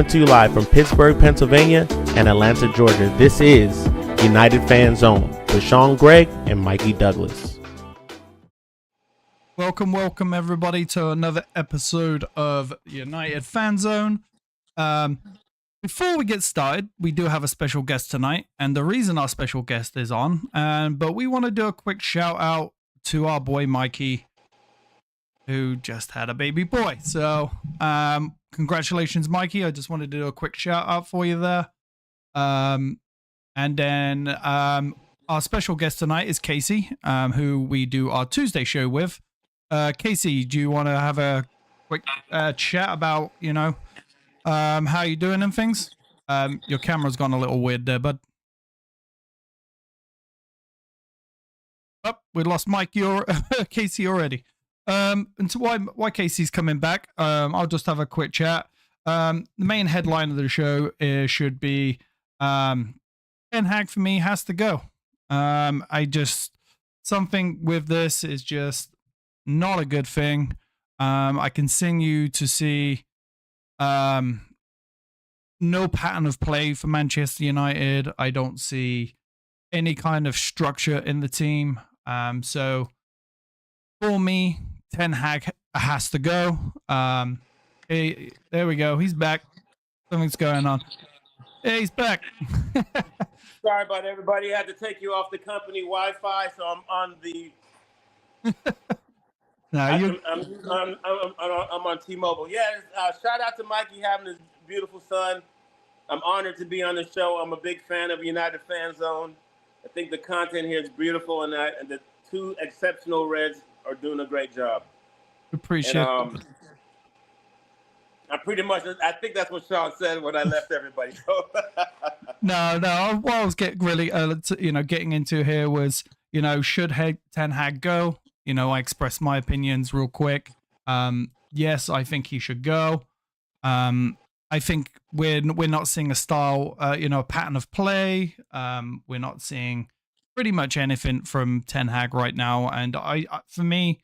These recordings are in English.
Coming to you live from Pittsburgh, Pennsylvania and Atlanta, Georgia. This is United Fan Zone with Sean Gregg and Mikey Douglas. Welcome everybody to another episode of United Fan Zone. Before we get started, we do have a special guest tonight, and the reason our special guest is on, but we want to do a quick shout out to our boy Mikey, who just had a baby boy. So, congratulations, Mikey. I just wanted to do a quick shout out for you there. And then our special guest tonight is Casey, who we do our Tuesday show with. Casey, do you want to have a quick chat about, how you doing and things? Your camera's gone a little weird there, bud. Oh, we lost Mikey or Casey already. And so why Casey's coming back, I'll just have a quick chat. The main headline of the show should be Ten Hag for me has to go. Something with this is just not a good thing. I continue to see no pattern of play for Manchester United. I don't see any kind of structure in the team. So for me, Ten Hag has to go. Hey, there we go. He's back. Something's going on. Hey, he's back. Sorry about everybody. I had to take you off the company Wi-Fi, so I'm on the. I'm on T-Mobile. Yeah, shout out to Mikey having his beautiful son. I'm honored to be on the show. I'm a big fan of United Fan Zone. I think the content here is beautiful, and the two exceptional Reds are doing a great job. Appreciate it. I think that's what Sean said when I left everybody. No. What I was getting into here was, should Ten Hag go? I expressed my opinions real quick. Yes, I think he should go. I think we're not seeing a style, a pattern of play. We're not seeing pretty much anything from Ten Hag right now. And for me,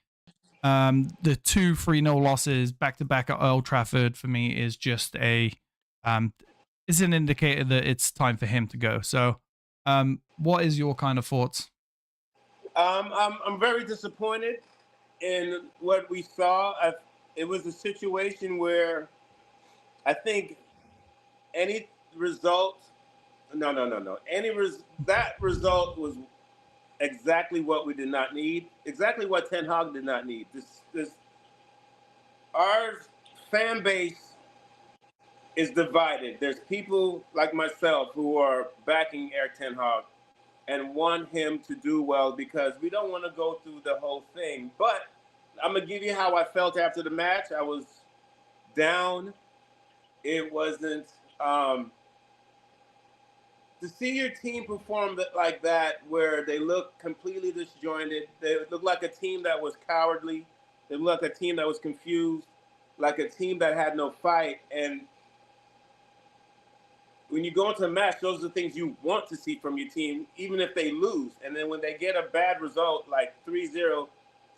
the 2-3-0 losses back to back at Old Trafford for me is just is an indicator that it's time for him to go. So, what is your kind of thoughts? I'm very disappointed in what we saw. It was a situation where I think any result, that result was exactly what we did not need, exactly what Ten Hag did not need. Our fan base is divided. There's people like myself who are backing Ten Hag and want him to do well because we don't want to go through the whole thing. But I'm going to give you how I felt after the match. I was down. It wasn't to see your team perform like that, where they look completely disjointed. They look like a team that was cowardly. They look like a team that was confused, like a team that had no fight. And when you go into a match, those are the things you want to see from your team, even if they lose. And then when they get a bad result, like 3-0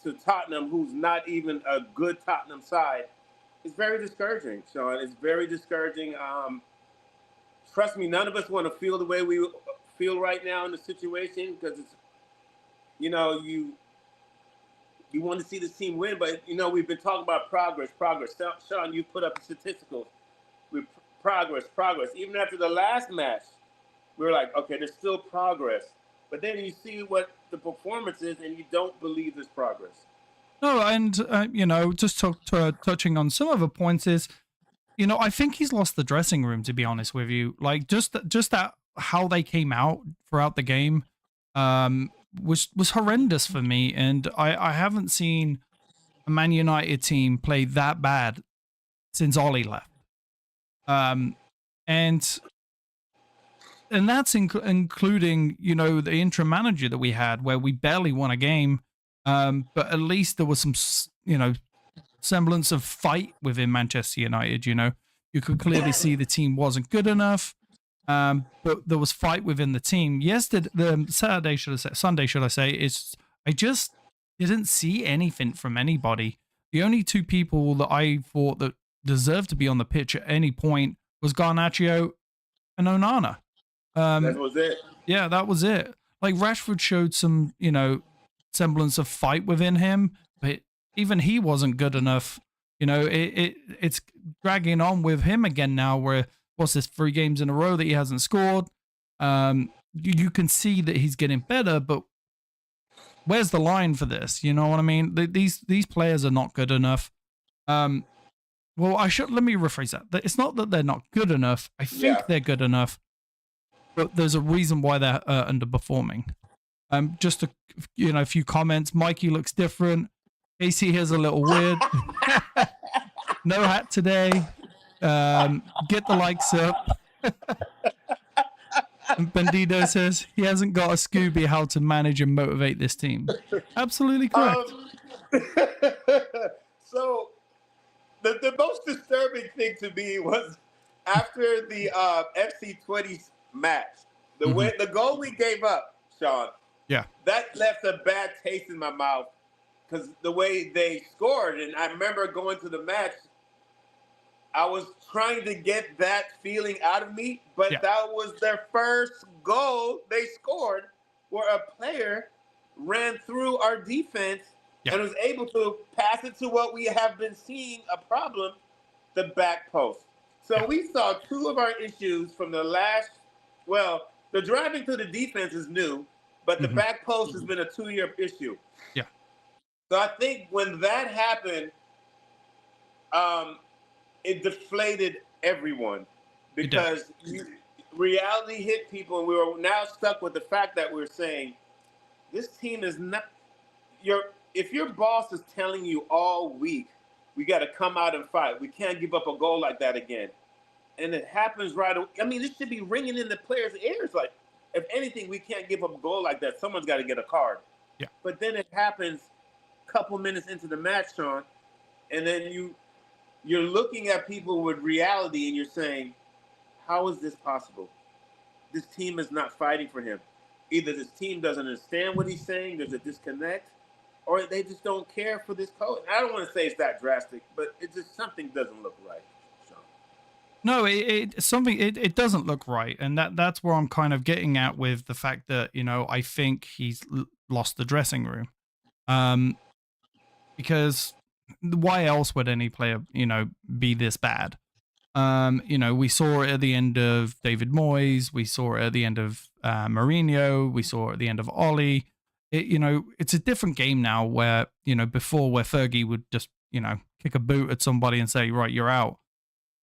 to Tottenham, who's not even a good Tottenham side, it's very discouraging, Sean. It's very discouraging. Trust me, none of us want to feel the way we feel right now in the situation, because it's, you want to see the team win, but we've been talking about progress. Sean, you put up the statisticals. Progress. Even after the last match, we were like, okay, there's still progress. But then you see what the performance is, and you don't believe there's progress. No, and just touching on some of the points is, I think he's lost the dressing room, to be honest with you. Like just that how they came out throughout the game was horrendous for me, and I haven't seen a Man United team play that bad since Ollie left. And that's including the interim manager that we had, where we barely won a game, but at least there was some semblance of fight within Manchester United. You could clearly see the team wasn't good enough, but there was fight within the team. Sunday, should I say, I just didn't see anything from anybody. The only two people that I thought that deserved to be on the pitch at any point was Garnacho and Onana. That was it. Yeah, that was it. Like Rashford showed some, semblance of fight within him, but even he wasn't good enough. It's dragging on with him again now. Where what's this 3 games in a row that he hasn't scored? You can see that he's getting better, but where's the line for this? You know what I mean? These players are not good enough. Well, let me rephrase that. It's not that they're not good enough. I think they're good enough, but there's a reason why they're underperforming. Just a few comments. Mikey looks different. AC here's a little weird. No hat today. Get the likes up. And Bandito says he hasn't got a Scooby how to manage and motivate this team. Absolutely correct. So the most disturbing thing to me was after the FC20 match, the goal we gave up, Sean. Yeah. That left a bad taste in my mouth because the way they scored, and I remember going to the match, I was trying to get that feeling out of me, but that was their first goal they scored where a player ran through our defense and was able to pass it to what we have been seeing a problem, the back post. So we saw 2 of our issues from the last, the driving to the defense is new, but the back post has been a 2-year issue. Yeah. So I think when that happened, it deflated everyone because reality hit people, and we were now stuck with the fact that we're saying this team is not if your boss is telling you all week we got to come out and fight, we can't give up a goal like that again, and it happens right away. I mean, this should be ringing in the players' ears. Like, if anything, we can't give up a goal like that. Someone's got to get a card. Yeah. But then it happens a couple minutes into the match, Sean, and then you're looking at people with reality and you're saying, how is this possible? This team is not fighting for him. Either this team doesn't understand what he's saying, there's a disconnect, or they just don't care for this coach. I don't want to say it's that drastic, but it's just something doesn't look right. So. No, it doesn't look right. And that's where I'm kind of getting at with the fact that, I think he's lost the dressing room. Because why else would any player, be this bad? We saw it at the end of David Moyes. We saw it at the end of Mourinho. We saw it at the end of Ollie. It's a different game now where, before where Fergie would just, kick a boot at somebody and say, right, you're out.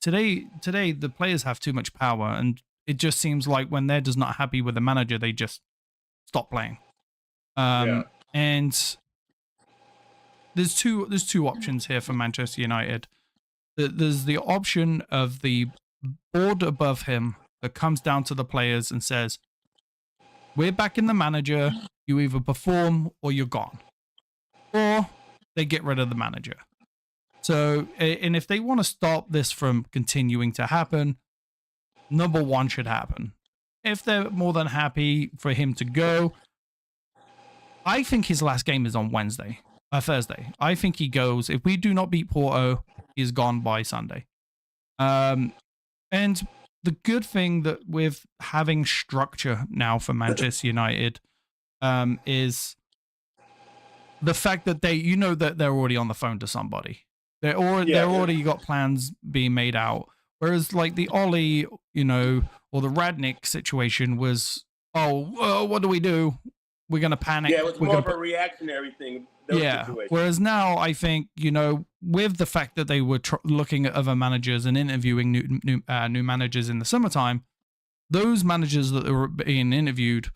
Today, the players have too much power. And it just seems like when they're just not happy with the manager, they just stop playing. And there's two options here for Manchester United. There's the option of the board above him that comes down to the players and says, we're backing the manager. You either perform or you're gone. Or they get rid of the manager. So, and if they want to stop this from continuing to happen, number 1 should happen. If they're more than happy for him to go, I think his last game is on Thursday. I think he goes. If we do not beat Porto, he's gone by Sunday. And the good thing that with having structure now for Manchester United is the fact that that they're already on the phone to somebody. They're already got plans being made out. Whereas like the Ollie, or the Radnick situation was, what do we do? We're going to panic. Yeah, it was more of a reactionary thing. Situations. Whereas now I think, with the fact that they were looking at other managers and interviewing new managers in the summertime, those managers that were being interviewed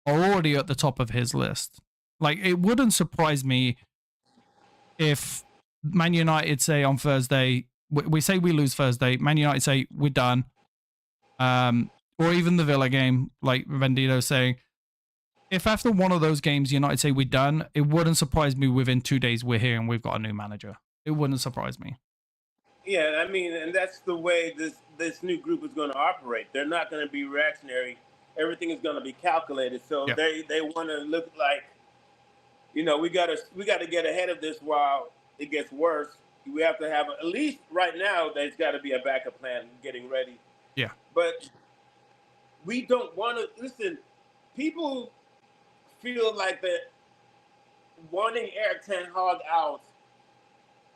are already at the top of his list. Like, it wouldn't surprise me if Man United say on Thursday, we say we lose Thursday, Man United say we're done. Or even the Villa game, like Vendito saying, if after one of those games United say we're done, it wouldn't surprise me within 2 days we're here and we've got a new manager. It wouldn't surprise me. Yeah, I mean, and that's the way this new group is going to operate. They're not going to be reactionary. Everything is going to be calculated. So they want to look like, we got to get ahead of this while it gets worse. we have to have at least right now. There's got to be a backup plan getting ready. Yeah, but we don't want to listen. People feel like that wanting Eric Ten Hag out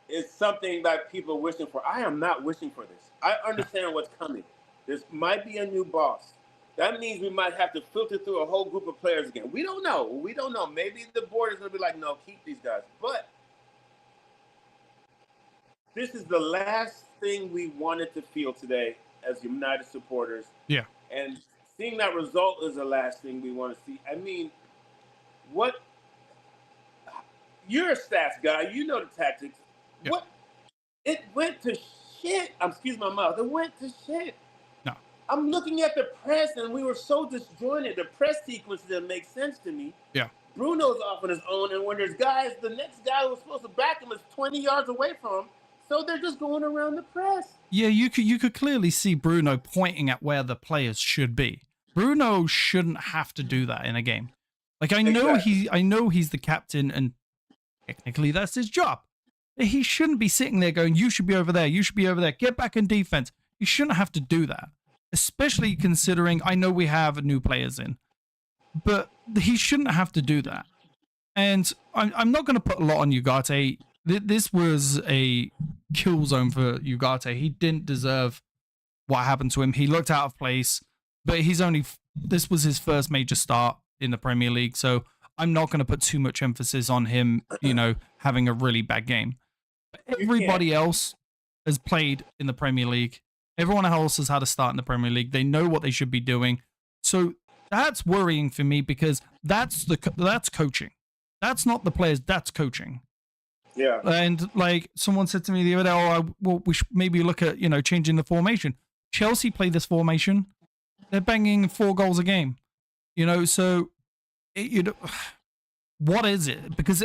is something that people are wishing for. I am not wishing for this. I understand what's coming. This might be a new boss. That means we might have to filter through a whole group of players again. We don't know. We don't know. Maybe the board is going to be like, no, keep these guys. But this is the last thing we wanted to feel today as United supporters. Yeah. And seeing that result is the last thing we want to see. I mean, what? You're a stats guy. You know the tactics. Yeah. What? It went to shit. Excuse my mouth. It went to shit. No. I'm looking at the press, and we were so disjointed. The press sequence didn't make sense to me. Yeah. Bruno's off on his own, and when there's guys, the next guy who was supposed to back him is 20 yards away from him. So they're just going around the press. Yeah, you could clearly see Bruno pointing at where the players should be. Bruno shouldn't have to do that in a game. Like I know he's the captain, and technically that's his job. He shouldn't be sitting there going, "You should be over there. You should be over there. Get back in defense." He shouldn't have to do that, especially considering I know we have new players in, but he shouldn't have to do that. And I'm not going to put a lot on Ugarte. This was a kill zone for Ugarte. He didn't deserve what happened to him. He looked out of place, but this was his first major start in the Premier League, so I'm not going to put too much emphasis on him, having a really bad game. But everybody else has played in the Premier League. Everyone else has had a start in the Premier League. They know what they should be doing. So that's worrying for me because that's coaching. That's not the players, that's coaching. Yeah. And like someone said to me the other day, we should maybe look at, changing the formation. Chelsea play this formation. They're banging 4 goals a game. So what is it? Because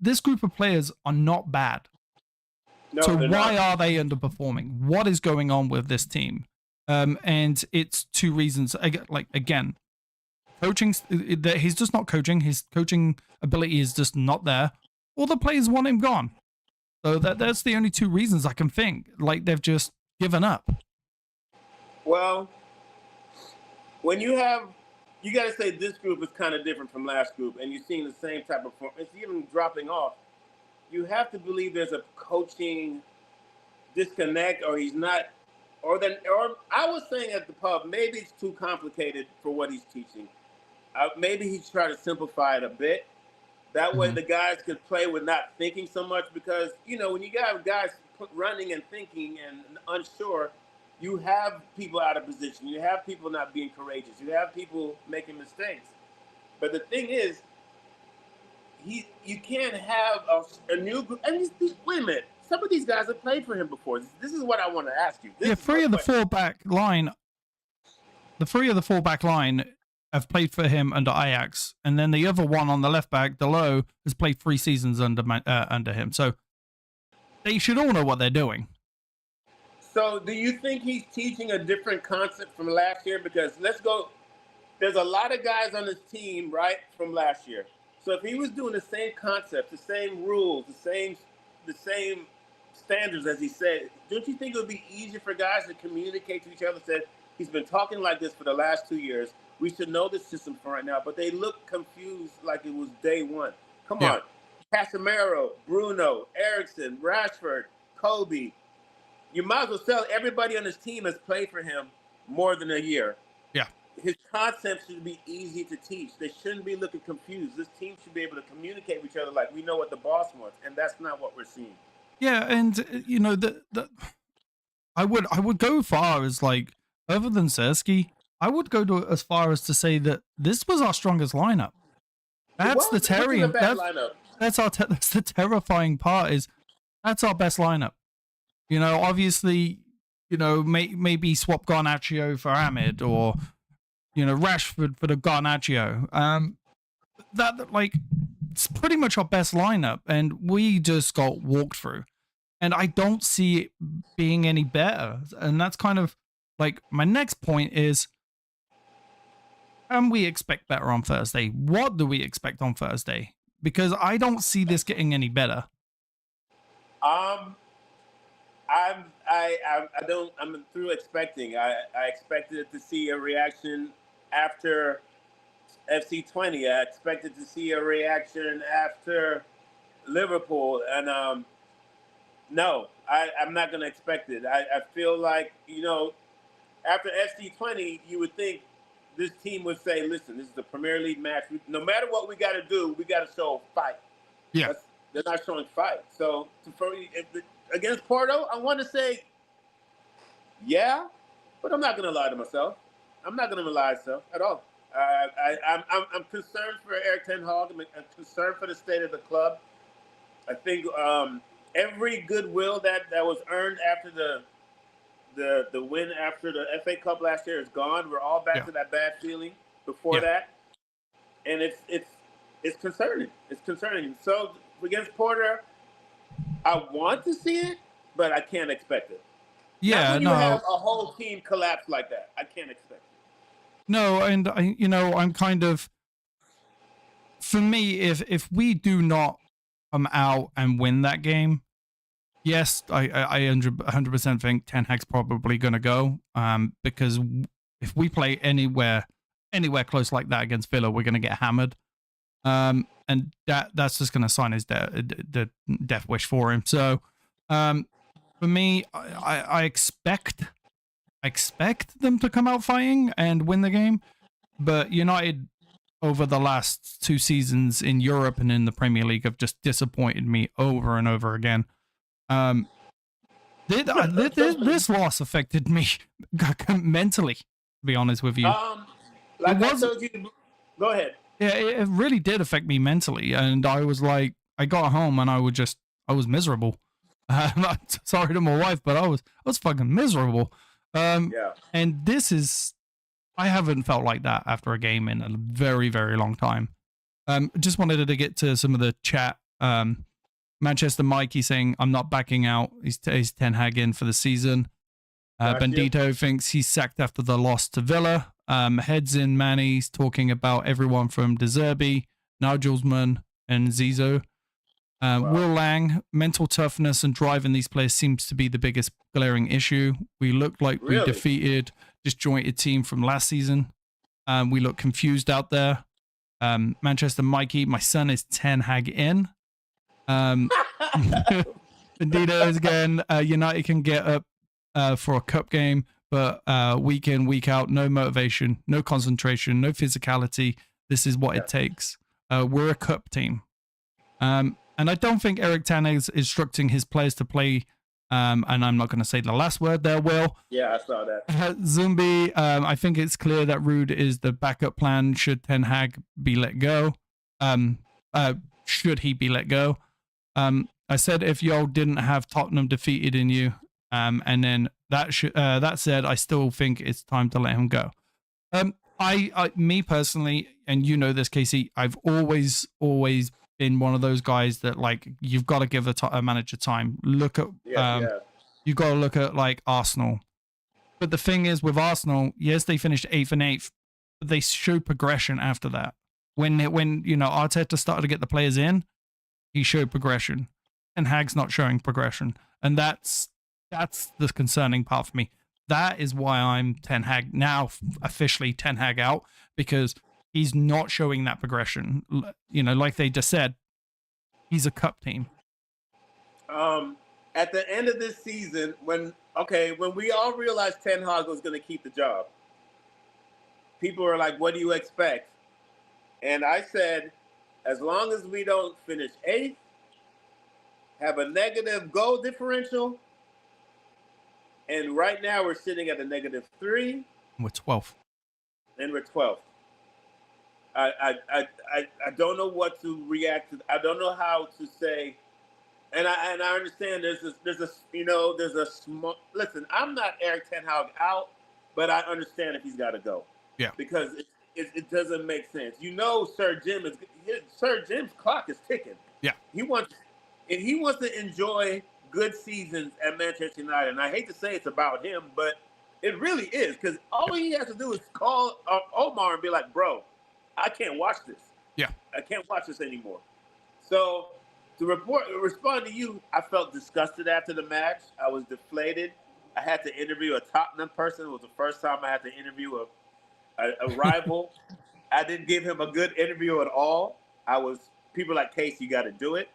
this group of players are not bad. No, so why are they underperforming? What is going on with this team? And it's 2 reasons. Again, coaching. He's just not coaching. His coaching ability is just not there. All the players want him gone. So that's the only 2 reasons I can think. Like they've just given up. Well, when you got to say this group is kind of different from last group, and you're seeing the same type of form. It's even dropping off. You have to believe there's a coaching disconnect, or he's not, or I was saying at the pub, maybe it's too complicated for what he's teaching. Maybe he's trying to simplify it a bit. That way the guys could play with not thinking so much, because, when you got guys running and thinking and unsure, you have people out of position. You have people not being courageous. You have people making mistakes. But the thing is, you can't have a new group. And wait a minute. Some of these guys have played for him before. This is what I want to ask you. The 3 of the 4 back line have played for him under Ajax, and then the other one on the left back, Delo, has played 3 seasons under him. So they should all know what they're doing. So do you think he's teaching a different concept from last year? Because there's a lot of guys on this team, right, from last year. So if he was doing the same concepts, the same rules, the same standards as he said, don't you think it would be easier for guys to communicate to each other? Said he's been talking like this for the last 2 years. We should know the system for right now, but they look confused like it was day one. Come on. Casemiro, Bruno, Eriksen, Rashford, Kobe. You might as well tell everybody on this team has played for him more than a year. Yeah. His concepts should be easy to teach. They shouldn't be looking confused. This team should be able to communicate with each other like we know what the boss wants, and that's not what we're seeing. Yeah, and I would go far as like, other than Sersky, I would go as far as to say that this was our strongest lineup. That's the terrifying. That's the terrifying part. Is that's our best lineup. Obviously, maybe swap Garnacho for Ahmed, or Rashford for the Garnacho. It's pretty much our best lineup, and we just got walked through. And I don't see it being any better. And that's kind of like my next point is, we expect better on Thursday. What do we expect on Thursday? Because I don't see this getting any better. Um, I'm through expecting. I expected to see a reaction after FC20. I expected to see a reaction after Liverpool, and no, I'm not going to expect it. I feel like, after FC20, you would think this team would say, listen, this is the Premier League match. No matter what we got to do, we got to show fight. Yeah. They're not showing fight. So against Porto, I want to say, yeah, but I'm not going to lie to myself. I'm not going to lie to myself at all. I'm concerned for Erik Ten Hag. I'm concerned for the state of the club. I think every goodwill that was earned after the win after the FA Cup last year is gone. We're all back to that bad feeling before that, and it's concerning. It's concerning. So against Porter, I want to see it, but I can't expect it. Yeah, you have a whole team collapse like that. I can't expect it. No, and I'm kind of, for me, if we do not come out and win that game, yes, I 100% think Ten Hag's probably going to go. Because if we play anywhere close like that against Villa, we're going to get hammered. And that's just going to sign his death wish for him. So, for me, I expect them to come out fighting and win the game, but United over the last 2 seasons in Europe and in the Premier League have just disappointed me over and over again. This loss affected me mentally, to be honest with you. Like I told you, go ahead. Yeah, it really did affect me mentally, and I was like, I got home and I was miserable. Sorry to my wife, but I was fucking miserable. And I haven't felt like that after a game in a very, very long time. Just wanted to get to some of the chat. Manchester Mikey saying, I'm not backing out. He's Ten Hag in for the season. Bandito thinks he's sacked after the loss to Villa. Heads in Manny's talking about everyone from De Zerbi, Nigelsmann, and Zizou. Will Lang, mental toughness and drive in these players seems to be the biggest glaring issue. We looked like we defeated disjointed team from last season. We look confused out there. Manchester Mikey, my son is Ten Hag in. Bandito again, United can get up for a cup game, but week in, week out, no motivation, no concentration, no physicality. This is what it takes. We're a cup team. And I don't think Erik Ten Hag is instructing his players to play, and I'm not going to say the last word there, Will. Yeah, I saw that. Zumbi, I think it's clear that Ruud is the backup plan should Ten Hag be let go. Should he be let go? I said if y'all didn't have Tottenham defeated in you, and then that said, I still think it's time to let him go. Me personally, and you know this, Casey, I've always been one of those guys that, like, you've got to give a manager time. Look at you've got to look at like Arsenal. But the thing is with Arsenal, yes, they finished 8th and 8th, but they showed progression after that. When Arteta started to get the players in, he showed progression. And Hag's not showing progression, and that's the concerning part for me. That is why I'm Ten Hag now, officially Ten Hag out, because he's not showing that progression. Like they just said, he's a cup team. At the end of this season, when we all realized Ten Hag was going to keep the job, people were like, what do you expect? And I said, as long as we don't finish 8th, have a negative goal differential, and right now we're sitting at a -3. We're 12th. And we're 12th. I don't know what to react to. I don't know how to say, and I understand there's a small. Listen, I'm not Erik Ten Hag out, but I understand if he's got to go. Yeah. Because it doesn't make sense. Sir Jim's clock is ticking. Yeah. If he wants to enjoy good seasons at Manchester United, and I hate to say it's about him, but it really is, because all he has to do is call Omar and be like, bro, I can't watch this. Yeah. I can't watch this anymore. So respond to you, I felt disgusted after the match. I was deflated. I had to interview a Tottenham person. It was the first time I had to interview a rival. I didn't give him a good interview at all. People like, Case, you got to do it.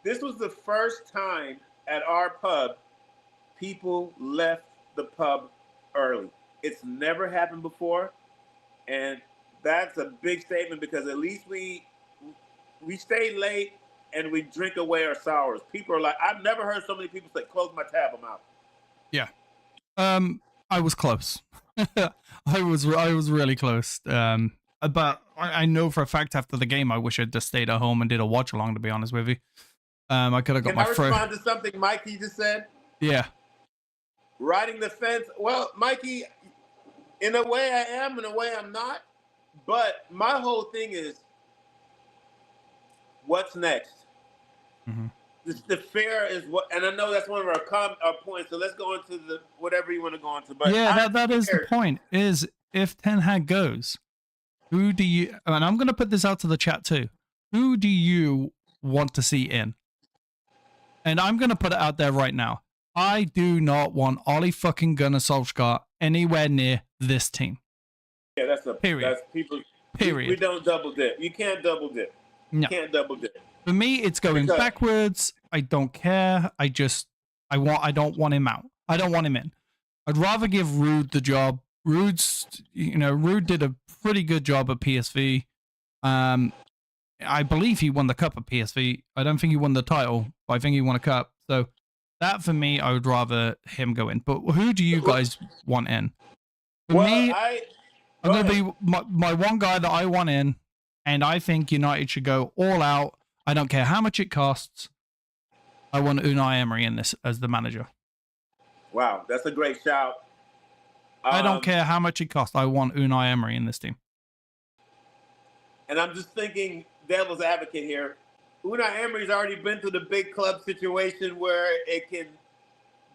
This was the first time at our pub people left the pub early. It's never happened before. And that's a big statement because at least we stay late and we drink away our sours. People are like, I've never heard so many people say, close my tab, I'm out. Yeah. I was close. I was really close. But I know for a fact after the game, I wish I'd just stayed at home and did a watch along, to be honest with you. I could have got my Can I respond to something Mikey just said? Yeah. Riding the fence. Well, Mikey, in a way I am, in a way I'm not. But my whole thing is, what's next? Mm-hmm. The fear is what, and I know that's one of our points. So let's go into the whatever you want to go into. But yeah, that is the point. Is if Ten Hag goes, who do you? And I'm going to put this out to the chat too. Who do you want to see in? And I'm going to put it out there right now. I do not want 𝗈𝙊𝙍𝙀 anywhere near this team. Yeah, that's a period. That's people. Period. We don't double dip. You can't double dip. No. You can't double dip. For me, it's going backwards. I don't care. I don't want him out. I don't want him in. I'd rather give 𝗈𝙗 the job. 𝗈𝙗 did a pretty good job at PSV. I believe he won the cup at PSV. I don't think he won the title, but I think he won a cup. So that for me, I would rather him go in. But who do you guys want in? For me, I'm going to be my one guy that I want in, and I think United should go all out. I don't care how much it costs. I want Unai Emery in this as the manager. Wow, that's a great shout. I don't care how much it costs. I want Unai Emery in this team. And I'm just thinking devil's advocate here. Unai Emery's already been through the big club situation where it can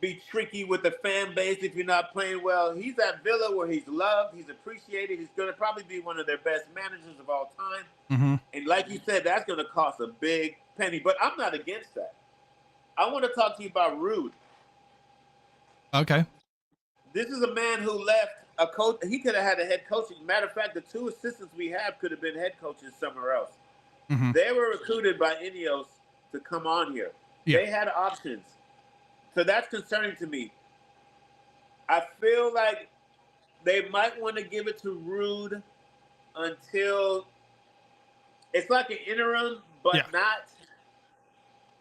be tricky with the fan base if you're not playing well. He's at Villa where he's loved, he's appreciated. He's going to probably be one of their best managers of all time. Mm-hmm. And like you said, that's going to cost a big penny. But I'm not against that. I want to talk to you about 𝗈𝙗. Okay. This is a man who left a coach. He could have had a head coach. Matter of fact, the two assistants we have could have been head coaches somewhere else. Mm-hmm. They were recruited by Ineos to come on here. Yeah. They had options. So that's concerning to me. I feel like they might want to give it to 𝗈𝙗 until it's like an interim, but not.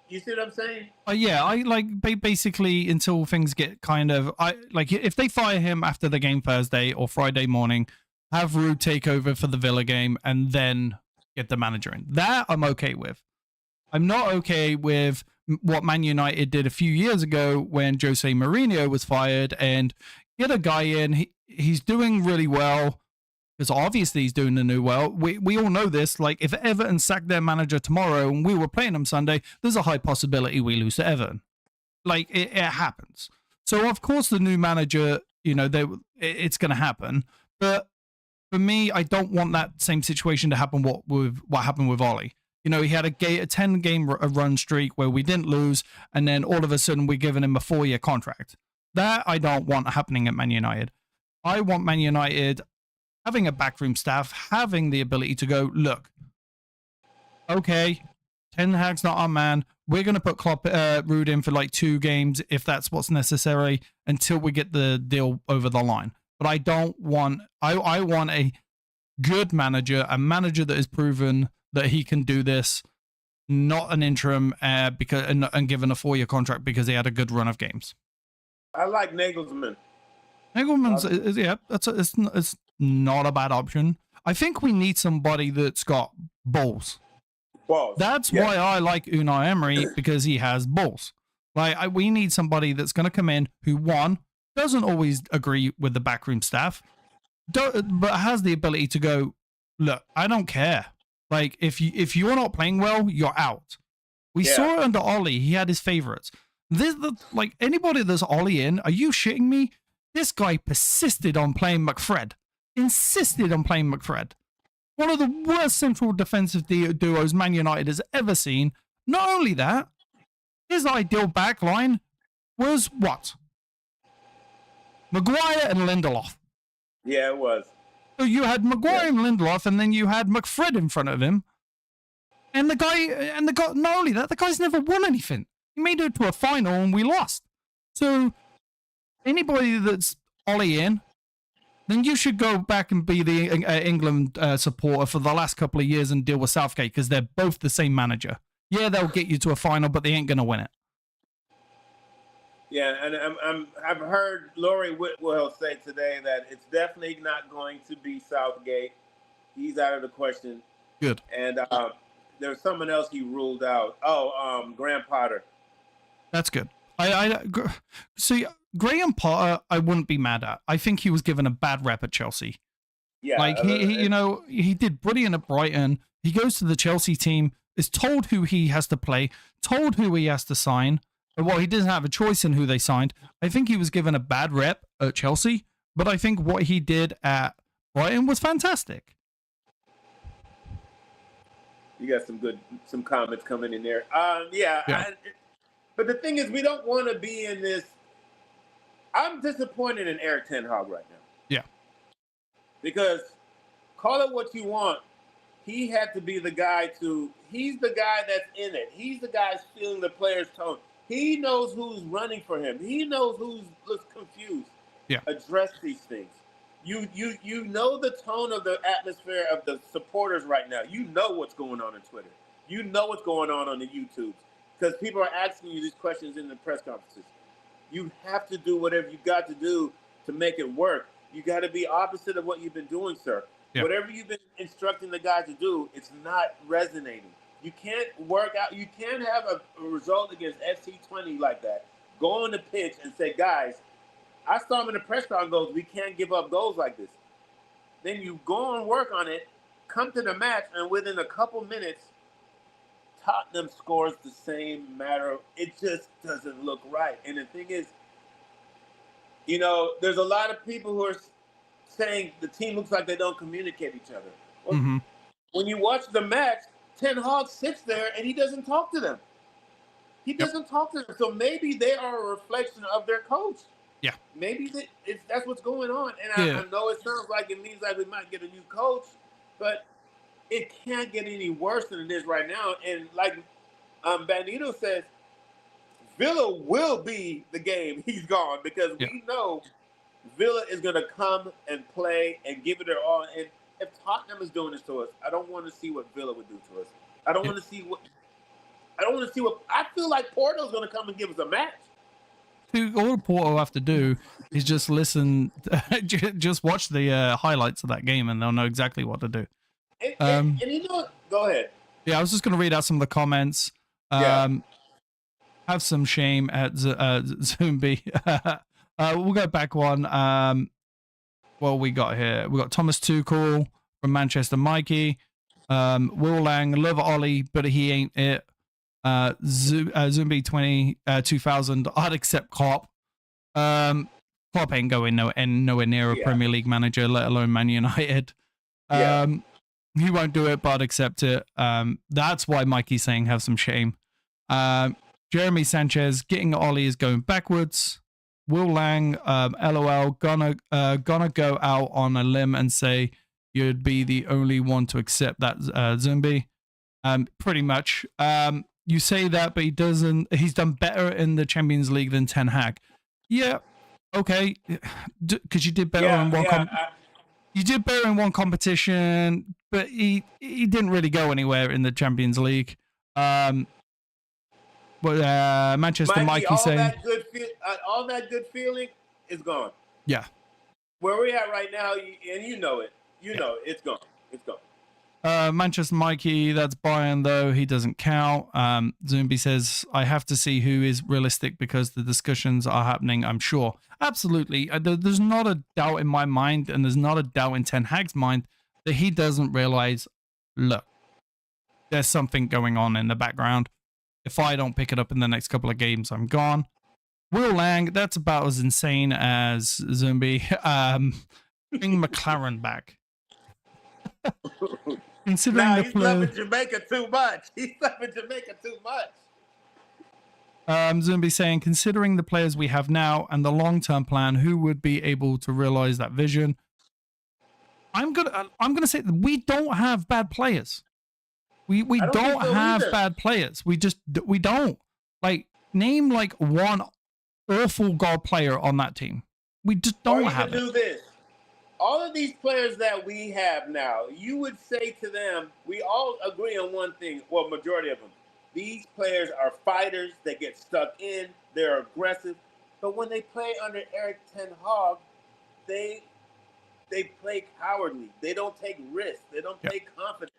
You see what I'm saying? Yeah, I like basically until things get kind of if they fire him after the game Thursday or Friday morning, have 𝗈𝙗 take over for the Villa game and then get the manager in. That I'm okay with. I'm not okay with what Man United did a few years ago when Jose Mourinho was fired and get a guy in. He's doing really well. Because obviously he's doing the new well. We all know this. Like, if Everton sacked their manager tomorrow and we were playing them Sunday, there's a high possibility we lose to Everton. Like, it happens. So, of course, the new manager, it's going to happen. But for me, I don't want that same situation to happen what happened with 𝗈𝙊𝙍. He had a 10-game run streak where we didn't lose, and then all of a sudden we're giving him a 4-year contract. That I don't want happening at Man United. I want Man United having a backroom staff, having the ability to go, look, okay, Ten Hag's not our man. We're going to put 𝗈𝙗𝙗 in for like 2 games if that's what's necessary until we get the deal over the line. But I don't want, I want a good manager, a manager that has proven that he can do this, not an interim and given a 4-year contract because he had a good run of games. I like Nagelsmann. Nagelsmann's, it's not a bad option. I think we need somebody that's got balls. That's why I like Unai Emery, because he has balls. We need somebody that's going to come in who, one, doesn't always agree with the backroom staff, but has the ability to go, look, I don't care. Like, if you're not playing well, you're out. We saw it under 𝗈𝙊𝙍. He had his favorites. Anybody that's 𝗈𝙊𝙍 in, are you shitting me? This guy persisted on playing McFred. Insisted on playing McFred. One of the worst central defensive duos Man United has ever seen. Not only that, his ideal backline was what? Maguire and Lindelof. Yeah, it was. So you had Maguire and Lindelof, and then you had McFred in front of him. And the guy, not only that, the guy's never won anything. He made it to a final and we lost. So anybody that's Ollie in, then you should go back and be the England supporter for the last couple of years and deal with Southgate, because they're both the same manager. Yeah, they'll get you to a final, but they ain't going to win it. Yeah, and I've heard Laurie Whitwell say today that it's definitely not going to be Southgate. He's out of the question. Good. And there's someone else he ruled out. Graham Potter. That's good. See, Graham Potter, I wouldn't be mad at. I think he was given a bad rep at Chelsea. Yeah, like he did brilliant at Brighton. He goes to the Chelsea team, is told who he has to play, told who he has to sign. Well, he doesn't have a choice in who they signed. I think he was given a bad rep at Chelsea, but I think what he did at Brighton was fantastic. You got some comments coming in there. But the thing is, we don't want to be in this. I'm disappointed in Eric Ten Hag right now. Yeah. Because call it what you want. He had to be the guy he's the guy that's in it. He's the guy feeling the player's tone. He knows who's running for him. He knows who's confused. Yeah. Address these things. You know the tone of the atmosphere of the supporters right now. You know what's going on Twitter. You know what's going on the YouTubes. Because people are asking you these questions in the press conferences. You have to do whatever you got to do to make it work. You got to be opposite of what you've been doing, sir. Yeah. Whatever you've been instructing the guys to do, it's not resonating. You can't work out. You can't have a result against FC20 like that. Go on the pitch and say, guys, I saw him in the press conference goes, we can't give up goals like this. Then you go and work on it, come to the match, and within a couple minutes, Tottenham scores the same matter. It just doesn't look right. And the thing is, there's a lot of people who are saying the team looks like they don't communicate each other. Well, when you watch the match, Ten Hag sits there and he doesn't talk to them. He doesn't talk to them. So maybe they are a reflection of their coach. Yeah. Maybe that's what's going on. And I know it sounds like it means like we might get a new coach, but it can't get any worse than it is right now. And like Bandito says, Villa will be the game he's gone, because we know Villa is going to come and play and give it their all. And if Tottenham is doing this to us, I don't want to see what Villa would do to us. I don't want to see what. I feel like Porto's going to come and give us a match. All Porto have to do is just listen, just watch the highlights of that game, and they'll know exactly what to do. And go ahead. Yeah, I was just going to read out some of the comments. Have some shame at 𝗕𝗎𝗍𝗍. We'll go back one. What we got here? We got Thomas Tuchel from Manchester, Mikey. Will Lang, love Ollie, but he ain't it. 𝗕𝗎𝗍𝗍 2000. I'd accept Klopp. Klopp ain't going nowhere near a Premier League manager, let alone Man United. He won't do it, but I'd accept it. That's why Mikey's saying have some shame. Jeremy Sanchez, getting Ollie is going backwards. Will Lang, LOL, gonna go out on a limb and say you'd be the only one to accept that, 𝗕𝗎𝗍𝗍. Pretty much. You say that, but he doesn't. He's done better in the Champions League than Ten Hag. Yeah, okay, because you did better in one. You did better in one competition, but he didn't really go anywhere in the Champions League. Manchester Mikey saying all that good feeling is gone. Yeah. Where we're at right now, and you know it. You know it's gone. It's gone. Manchester Mikey, that's Bayern though. He doesn't count. 𝗕𝗎𝗍𝗍 says, I have to see who is realistic because the discussions are happening, I'm sure. Absolutely. There's not a doubt in my mind, and there's not a doubt in Ten Hag's mind that he doesn't realize, look, there's something going on in the background. If I don't pick it up in the next couple of games, I'm gone. Will Lang, that's about as insane as 𝗕𝗎𝗍𝗍. Bring McLaren back. Considering Nah, the he's players, loving Jamaica too much. He's loving Jamaica too much. Zumbi saying, considering the players we have now and the long-term plan, who would be able to realize that vision? I'm gonna say that we don't have bad players. We I don't think don't so have either. bad players. We don't. Like, name like one awful god player on that team. We just don't Or have even it. do this. All of these players that we have now, you would say to them, we all agree on one thing, well, majority of them. These players are fighters. They get stuck in. They're aggressive. But when they play under Eric Ten Hag, they play cowardly. They don't take risks. They don't play confident.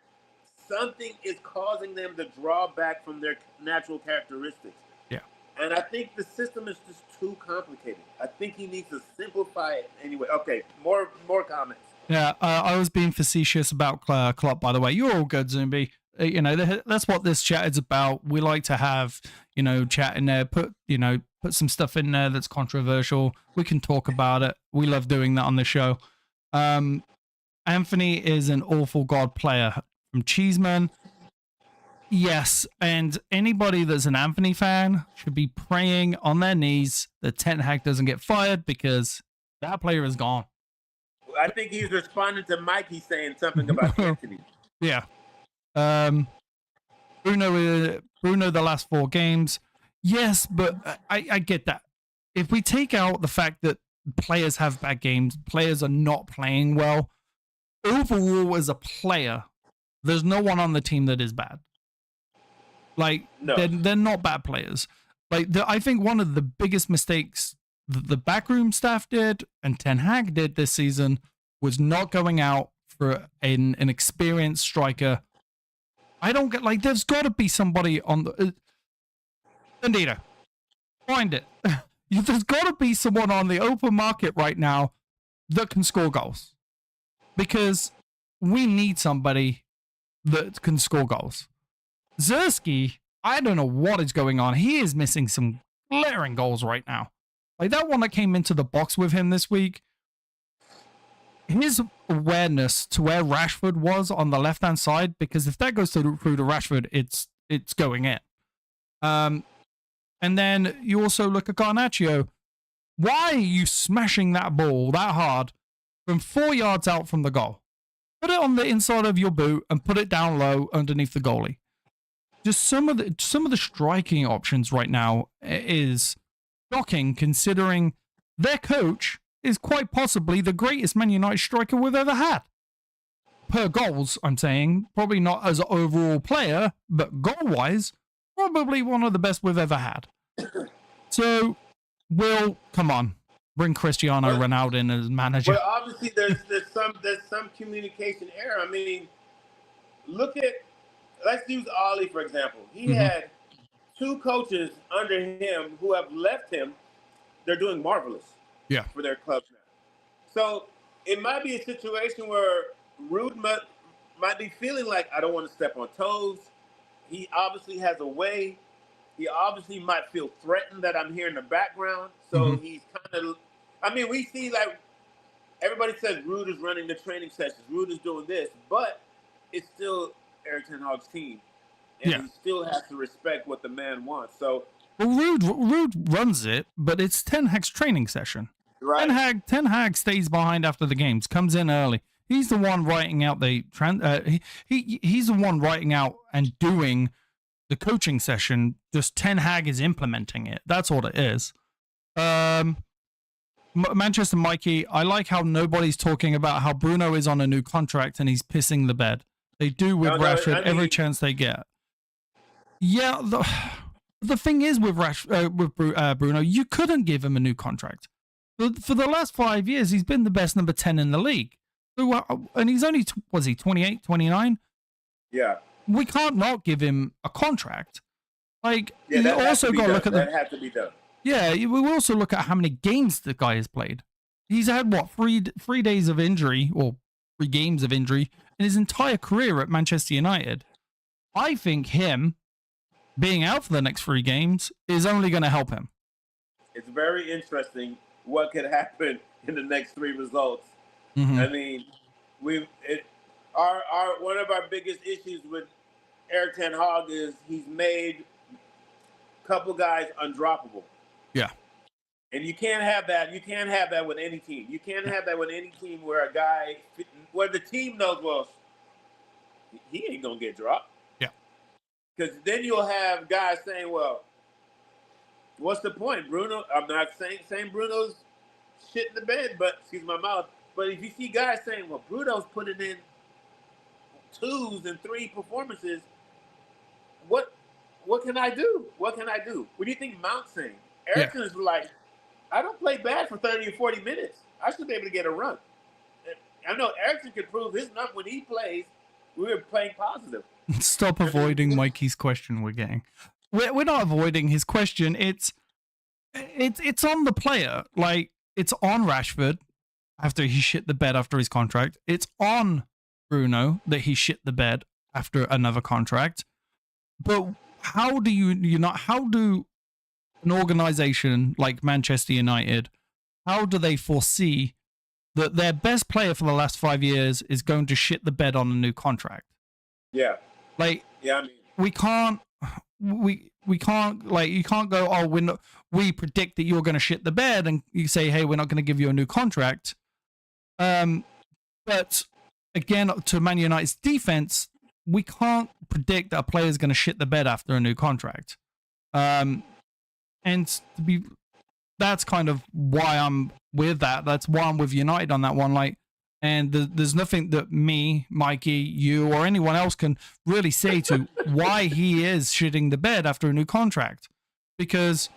Something is causing them to draw back from their natural characteristics. Yeah. And I think the system is just too complicated. I think he needs to simplify it anyway. Okay, more comments. Yeah, I was being facetious about Klopp, by the way. You're all good, Zumbi. You know, that's what this chat is about. We like to have, you know, chat in there, put some stuff in there that's controversial. We can talk about it. We love doing that on the show. Anthony is an awful god player from Cheeseman. Yes, and anybody that's an Anthony fan should be praying on their knees that Ten Hag doesn't get fired, because that player is gone. I think he's responding to Mikey saying something about Anthony. Yeah. Bruno, the last 4 games. Yes, but I get that. If we take out the fact that players have bad games, players are not playing well, overall as a player, there's no one on the team that is bad. Like, no. they're not bad players. Like, I think one of the biggest mistakes that the backroom staff did and Ten Hag did this season was not going out for an experienced striker. I don't get, like, there's got to be somebody on the... Bandito, find it. There's got to be someone on the open market right now that can score goals. Because we need somebody that can score goals. 𝙈𝙊𝙍𝙀, I don't know what is going on. He is missing some glaring goals right now. Like that one that came into the box with him this week. His awareness to where Rashford was on the left-hand side, because if that goes through to Rashford, it's going in. And then you also look at Garnacho. Why are you smashing that ball that hard from 4 yards out from the goal? Put it on the inside of your boot and put it down low underneath the goalie. Just some of the striking options right now is shocking, considering their coach is quite possibly the greatest Man United striker we've ever had. Per goals, I'm saying. Probably not as an overall player, but goal-wise, probably one of the best we've ever had. So, Will, come on. Bring Cristiano Ronaldo in as manager. Well, obviously, there's some communication error. I mean, let's use Ollie, for example. He had 2 coaches under him who have left him. They're doing marvelous for their clubs now. So it might be a situation where Ruud might be feeling like, I don't want to step on toes. He obviously has a way. He obviously might feel threatened that I'm here in the background. So he's kind of, I mean, we see like everybody says Ruud is running the training sessions. Ruud is doing this, but it's still Eric Ten Hag's team. And he still has to respect what the man wants. So, well, Ruud runs it, but it's Ten Hag's training session. Right. Ten Hag stays behind after the games, comes in early. He's the one writing out he's the one writing out and doing the coaching session. Just Ten Hag is implementing it. That's what it is. Manchester Mikey, I like how nobody's talking about how Bruno is on a new contract and he's pissing the bed. They do with Rashford every chance they get. Yeah, the thing is with Bruno, you couldn't give him a new contract. For the last 5 years, he's been the best number 10 in the league. So, and he's only, was he 28, 29? Yeah. We can't not give him a contract. Like, you also got to look at that has to be done. Yeah, we also look at how many games the guy has played. He's had, what, three days of injury, or 3 games of injury, in his entire career at Manchester United. I think him being out for the next 3 games is only going to help him. It's very interesting what could happen in the next 3 results. I mean, Our one of our biggest issues with Erik Ten Hag is he's made a couple guys undroppable. Yeah. And you can't have that. You can't have that with any team. You can't have that with any team where a guy, where the team knows, well, he ain't gonna get dropped. Yeah. Because then you'll have guys saying, well, what's the point, Bruno? I'm not saying Bruno's shit in the bed, but excuse my mouth. But if you see guys saying, well, Bruno's putting in 2s and 3 performances, what can I do? What can I do? What do you think Mount's saying? Eriksen's like, I don't play bad for 30 or 40 minutes. I should be able to get a run. I know Eriksen can prove his number when he plays. We were playing positive. Stop avoiding Mikey's question. We're not avoiding his question. It's on the player. Like, it's on Rashford after he shit the bed after his contract. It's on Bruno that he shit the bed after another contract. But how do an organization like Manchester United, how do they foresee that their best player for the last 5 years is going to shit the bed on a new contract? Yeah. Like, yeah, I mean, we can't, like, you can't go, oh, we predict that you're going to shit the bed, and you say, hey, we're not going to give you a new contract. But again, to Man United's defense, we can't predict that a player is going to shit the bed after a new contract. And that's kind of why I'm with that. That's why I'm with United on that one. Like, and there's nothing that me, Mikey, you, or anyone else can really say to why he is shitting the bed after a new contract, because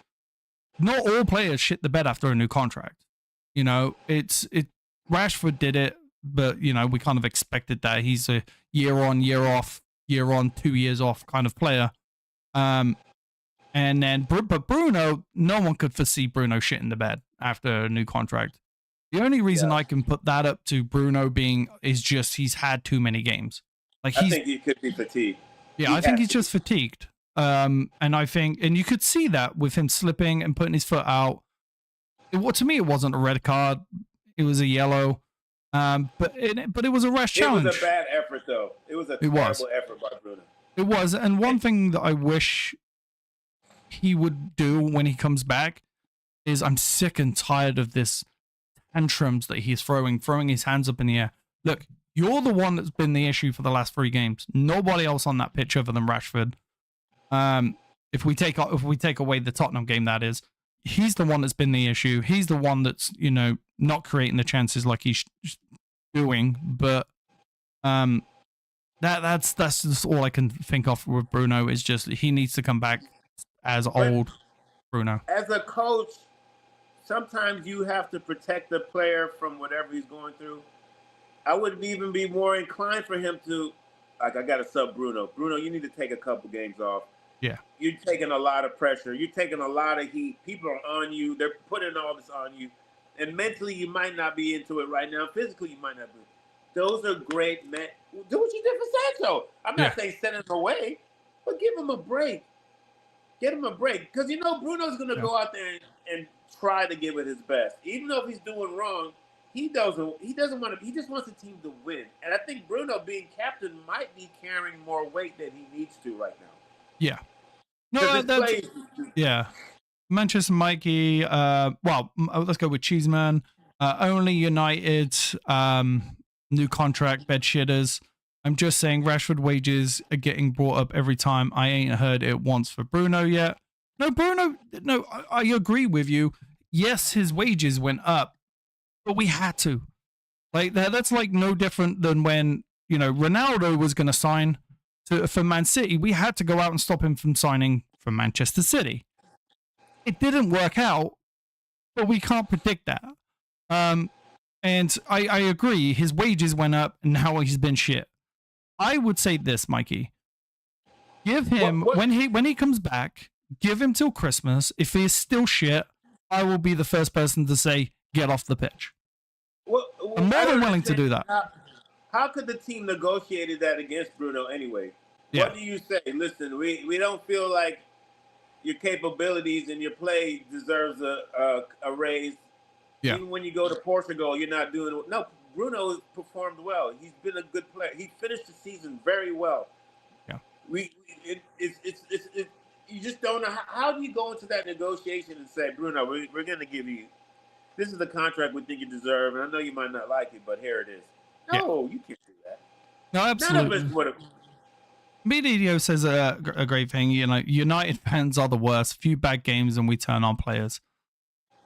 not all players shit the bed after a new contract. You know, Rashford did it, but you know, we kind of expected that. He's a year on, year off, year on, 2 years off kind of player. And then, but Bruno, no one could foresee Bruno shitting the bed after a new contract. The only reason I can put that up to Bruno is just he's had too many games. Like, I think he could be fatigued. Yeah, I think he's just fatigued. And you could see that with him slipping and putting his foot out. To me, it wasn't a red card. It was a yellow. But it was a rash challenge. It was a bad effort, though. It was a terrible effort by Bruno. It was. And one thing that I wish he would do when he comes back is, I'm sick and tired of this tantrums that he's throwing his hands up in the air. Look, you're the one that's been the issue for the last 3 games. Nobody else on that pitch other than Rashford. If we take away the Tottenham game, that is, he's the one that's been the issue. He's the one that's, you know, not creating the chances like he's doing. But that's just all I can think of with Bruno, is just he needs to come back as old Bruno. As a coach, sometimes you have to protect the player from whatever he's going through. I would even be more inclined for him to, like, I got to sub Bruno. Bruno, you need to take a couple games off. Yeah. You're taking a lot of pressure. You're taking a lot of heat. People are on you. They're putting all this on you. And mentally, you might not be into it right now. Physically, you might not be. Those are great men. Do what you did for Sancho. I'm not saying send him away, but give him a break. Get him a break. Because, you know, Bruno's going to go out there and try to give it his best. Even though if he's doing wrong, he doesn't want to. He just wants the team to win. And I think Bruno being captain might be carrying more weight than he needs to right now. Yeah. No, Manchester Mikey. Well, let's go with Cheeseman. Only United. New contract, bed shitters. I'm just saying Rashford wages are getting brought up every time. I ain't heard it once for Bruno yet. No, Bruno. No, I agree with you. Yes, his wages went up, but we had to. Like, that's like no different than when, you know, Ronaldo was going to sign for Man City. We had to go out and stop him from signing for Manchester City. It didn't work out, but we can't predict that. And I agree, his wages went up, and now he's been shit. I would say this, Mikey. Give him, when he comes back, give him till Christmas. If he is still shit, I will be the first person to say, get off the pitch. I'm more than willing to do that. How could the team negotiate that against Bruno anyway? Yeah. What do you say? Listen, we don't feel like your capabilities and your play deserves a raise. Yeah. Even when you go to Portugal, you're not doing it. No, Bruno has performed well. He's been a good player. He finished the season very well. Yeah. You just don't know how do you go into that negotiation and say, Bruno, we're going to give you, this is the contract we think you deserve, and I know you might not like it, but here it is. No, you can't do that. No, absolutely. None of us would have. Medio says a great thing. You know, United fans are the worst. Few bad games and we turn on players.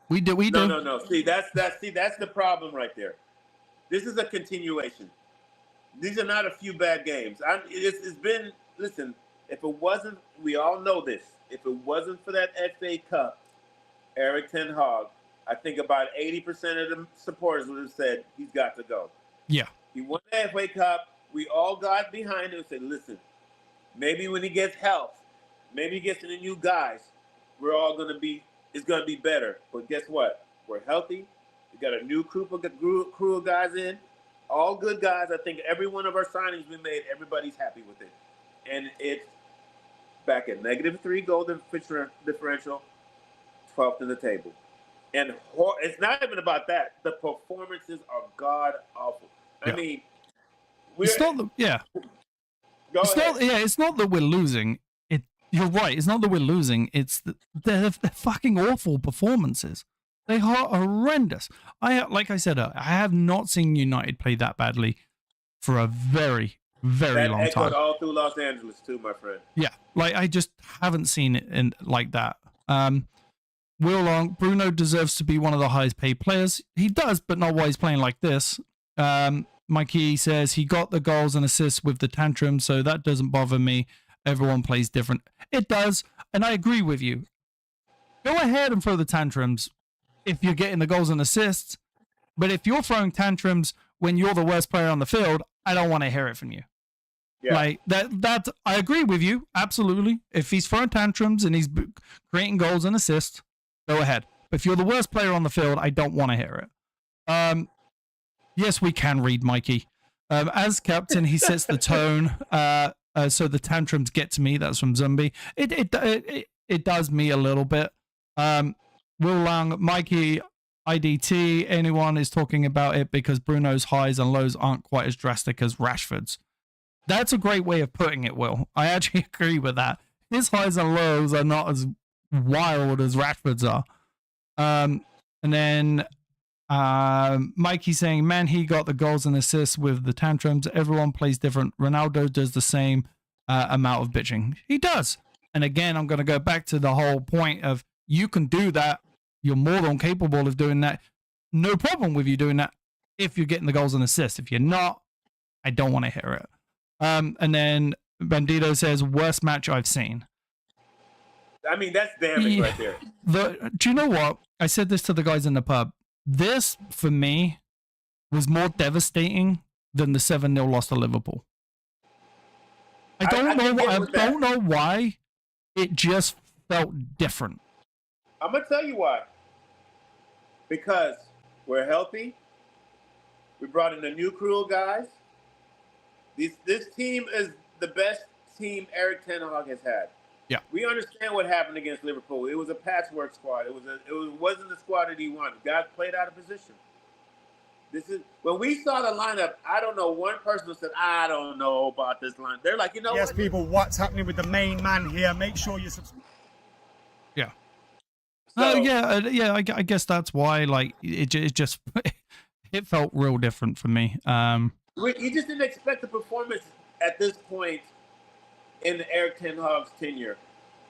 We do. No. See, that's the problem right there. This is a continuation. These are not a few bad games. It's been, listen, if it wasn't, we all know this, if it wasn't for that FA Cup, Erik Ten Hag, I think about 80% of the supporters would have said he's got to go. Yeah. He won the FA Cup. We all got behind him and said, listen, maybe when he gets health, maybe he gets the new guys, it's going to be better. But guess what? We're healthy. We got a new crew of guys in, all good guys. I think every one of our signings we made, everybody's happy with it. And it's back at -3 goal differential, 12th in the table. And it's not even about that. The performances are god-awful. I mean, it's not that we're losing. You're right. It's not that we're losing. It's they're fucking awful performances. They are horrendous. Like I said, I have not seen United play that badly for a very, very long time. All through Los Angeles too, my friend. Yeah, like I just haven't seen it like that. Will Long, Bruno deserves to be one of the highest paid players. He does, but not while he's playing like this. Mikey says he got the goals and assists with the tantrum, so that doesn't bother me. Everyone plays different. It does, and I agree with you. Go ahead and throw the tantrums if you're getting the goals and assists, but if you're throwing tantrums when you're the worst player on the field, I don't want to hear it from you. Yeah. Like that I agree with you, absolutely. If he's throwing tantrums and he's creating goals and assists, go ahead. But if you're the worst player on the field, I don't want to hear it. Yes, we can read Mikey. As captain, he sets the tone. So the tantrums get to me. That's from Zombie. It does me a little bit. Will Lang, Mikey, IDT, anyone is talking about it because Bruno's highs and lows aren't quite as drastic as Rashford's. That's a great way of putting it, Will. I actually agree with that. His highs and lows are not as wild as Rashford's are. And then Mikey saying, man, he got the goals and assists with the tantrums. Everyone plays different. Ronaldo does the same amount of bitching. He does. And again, I'm going to go back to the whole point of you can do that. You're more than capable of doing that. No problem with you doing that if you're getting the goals and assists. If you're not, I don't want to hear it. And then Bandito says, worst match I've seen. I mean, that's damning right there. Do you know what? I said this to the guys in the pub. This, for me, was more devastating than the 7-0 loss to Liverpool. I don't know why. It just felt different. I'm going to tell you why. Because we're healthy. We brought in a new crew of guys. This team is the best team Erik Ten Hag has had. Yeah. We understand what happened against Liverpool. It was a patchwork squad. It wasn't the squad that he wanted. Guys played out of position. When we saw the lineup, I don't know one person who said, I don't know about this line. They're like, yes, what? People, what's happening with the main man here? Make sure you subscribe. Yeah. I guess that's why, like, it just it felt real different for me. You just didn't expect the performance at this point in the Erik Ten Hag's tenure,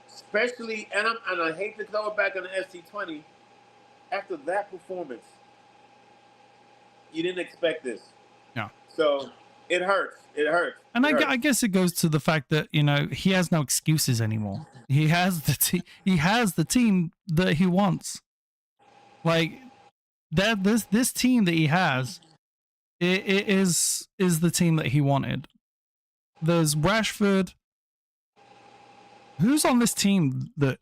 especially, and I hate to throw it back on the SC20. After that performance, you didn't expect this. Yeah. So it hurts. It hurts. And I guess it goes to the fact that he has no excuses anymore. He has the team that he wants. Like that. This team that he has, it is the team that he wanted. There's Rashford. Who's on this team that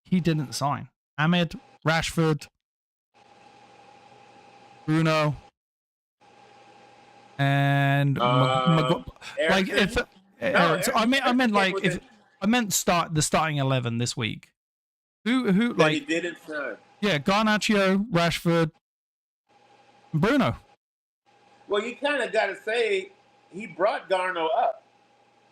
he didn't sign? Ahmed, Rashford, Bruno, and like if I meant like if I meant the starting 11 this week. Who like he didn't sign? Yeah, Garnacho, Rashford, Bruno. Well, you kind of got to say he brought Garno up.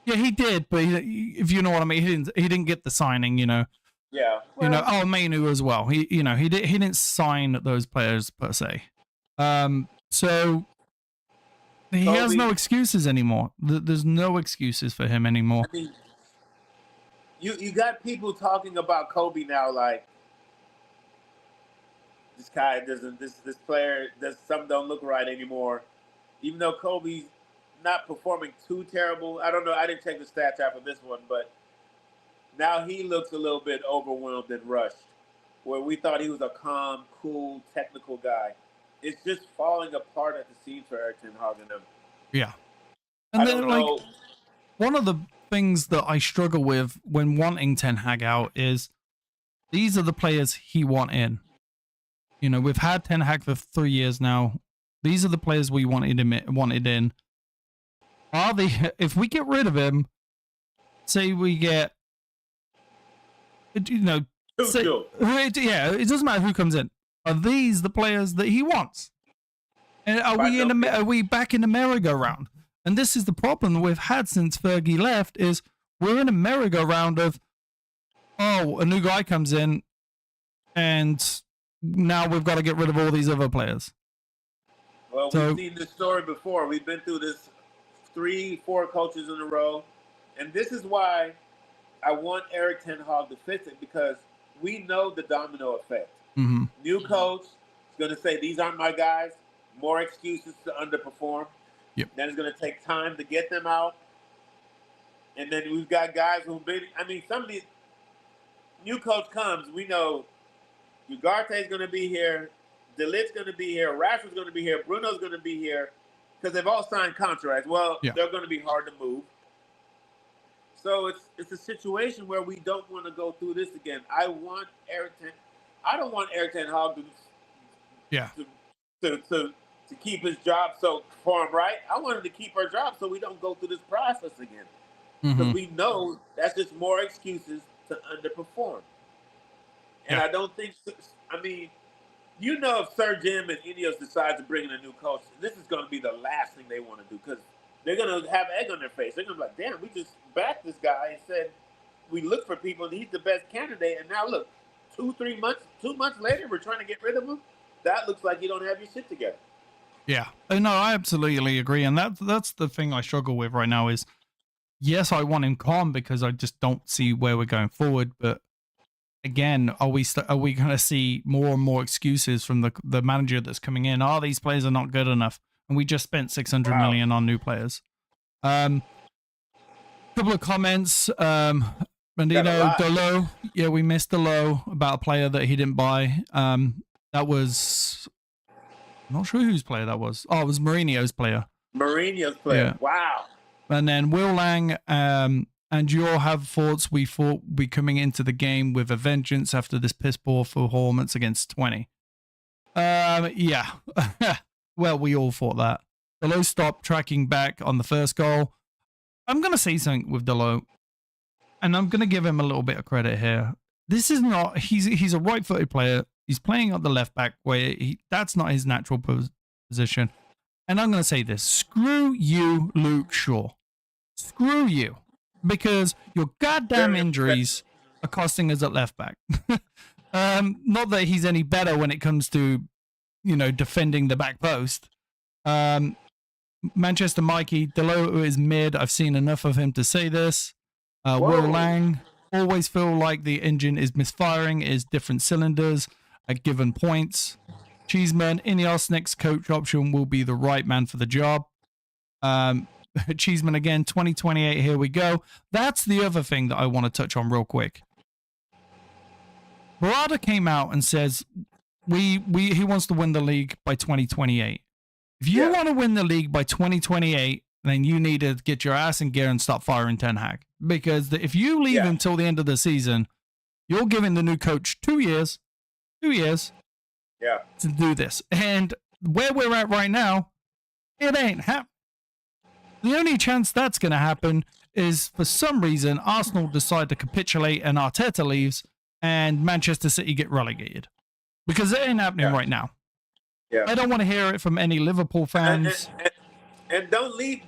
Yeah, he did, but if you know what I mean, he didn't get the signing, you know. Yeah. Well, You know, Mainu as well. He didn't sign those players per se. So he has no excuses anymore. There's no excuses for him anymore. I mean, you got people talking about Kobe now, like this guy doesn't, this player does, something don't look right anymore. Even though Kobe's not performing too terrible. I don't know. I didn't check the stats after this one, but now he looks a little bit overwhelmed and rushed, where we thought he was a calm, cool, technical guy. It's just falling apart at the seams for Erik Ten Hag and them. Yeah. And then, like, one of the things that I struggle with when wanting Ten Hag out is these are the players he want in. You know, we've had Ten Hag for 3 years now. These are the players we wanted in. Are they? If we get rid of him, say we get, you know, yeah, it doesn't matter who comes in. Are these the players that he wants? And are we back in the merry-go-round? And this is the problem we've had since Fergie left: is we're in a merry-go-round of, oh, a new guy comes in, and now we've got to get rid of all these other players. Well, we've seen this story before. We've been through this 3-4 coaches in a row, and this is why I want Erik Ten Hag to fix it, because we know the domino effect. Mm-hmm. New coach is going to say, these aren't my guys. More excuses to underperform. Yep. Then it's going to take time to get them out. And then we've got guys who've been, I mean, some of these new coach comes, we know Ugarte's going to be here, De Ligt's going to be here, Rashford's going to be here, Bruno's going to be here, because they've all signed contracts. Well, they're going to be hard to move. So it's a situation where we don't want to go through this again. I don't want Erik Ten Hag to keep his job for him, right? I want him to keep our job so we don't go through this process again. Because we know that's just more excuses to underperform. And I don't think, I mean, you know, if Sir Jim and Ineos decide to bring in a new coach, this is going to be the last thing they want to do, because they're going to have egg on their face. They're going to be like, damn, we just backed this guy and said we look for people and he's the best candidate. And now look, 2 months later, we're trying to get rid of him. That looks like you don't have your shit together. Yeah, no, I absolutely agree. And that's the thing I struggle with right now is, yes, I want him calm because I just don't see where we're going forward. But again, are we going to see more and more excuses from the manager that's coming in? Oh, these players are not good enough. And we just spent 600 million on new players. Couple of comments. Bandino, Delo. Yeah, we missed Delo about a player that he didn't buy. That was, I'm not sure whose player that was. Oh, it was Mourinho's player. Mourinho's player. Yeah. Wow. And then Will Lang, and you'll have thoughts. We thought we coming into the game with a vengeance after this piss poor performance against 20. Yeah. Well, we all thought that. Delo stopped tracking back on the first goal. I'm going to say something with Delo, and I'm going to give him a little bit of credit here. This is not, he's a right-footed player. He's playing at the left back where that's not his natural position. And I'm going to say this. Screw you, Luke Shaw. Screw you. Because your goddamn injuries are costing us at left back. Not that he's any better when it comes to, you know, defending the back post. Manchester Mikey, Delo is mid. I've seen enough of him to say this. Will Lang, always feel like the engine is misfiring, is different cylinders at given points. Cheeseman, Ineos next coach option will be the right man for the job. Cheeseman again, 2028, here we go. That's the other thing that I want to touch on real quick. Barada came out and says he wants to win the league by 2028. If you want to win the league by 2028, then you need to get your ass in gear and start firing Ten Hag. Because if you leave until the end of the season, you're giving the new coach 2 years to do this. And where we're at right now, it ain't happening. The only chance that's going to happen is for some reason Arsenal decide to capitulate and Arteta leaves and Manchester City get relegated. Because it ain't happening right now. Yeah. I don't want to hear it from any Liverpool fans. And don't leave.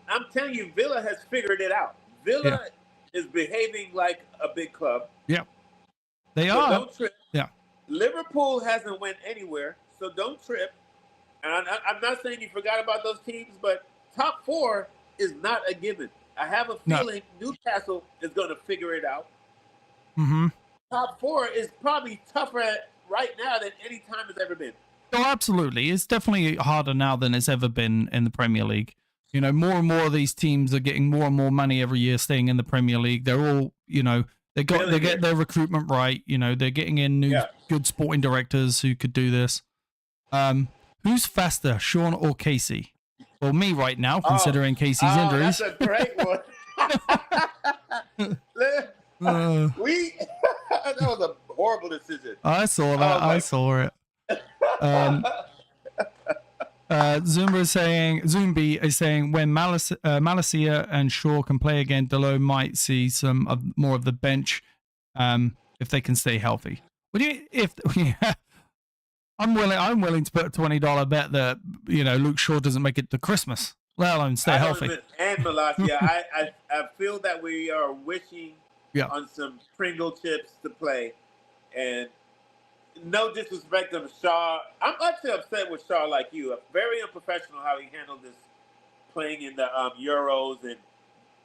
I'm telling you, Villa has figured it out. Villa is behaving like a big club. Yeah, they So are. don't trip. Yeah. Liverpool hasn't went anywhere, so don't trip. And I'm not saying you forgot about those teams, but top 4 is not a given. I have a feeling Newcastle is going to figure it out. Mm-hmm. Top 4 is probably tougher right now than any time it's ever been. Oh, absolutely. It's definitely harder now than it's ever been in the Premier League. You know, more and more of these teams are getting more and more money every year staying in the Premier League. They're all, you know, they get their recruitment right. You know, they're getting in new good sporting directors who could do this. Who's faster, Sean or Casey? Well, me right now, considering Casey's injuries. That's a great one. That was a horrible decision. I saw that. I saw it. Zumbi is saying when Malacia and Shaw can play again, Dalot might see some more of the bench if they can stay healthy. I'm willing to put a $20 bet that Luke Shaw doesn't make it to Christmas, let alone stay healthy. And Malacia, I feel that we are wishing on some Pringle chips to play, and no disrespect to Shaw. I'm actually upset with Shaw like you. Very unprofessional how he handled this playing in the Euros and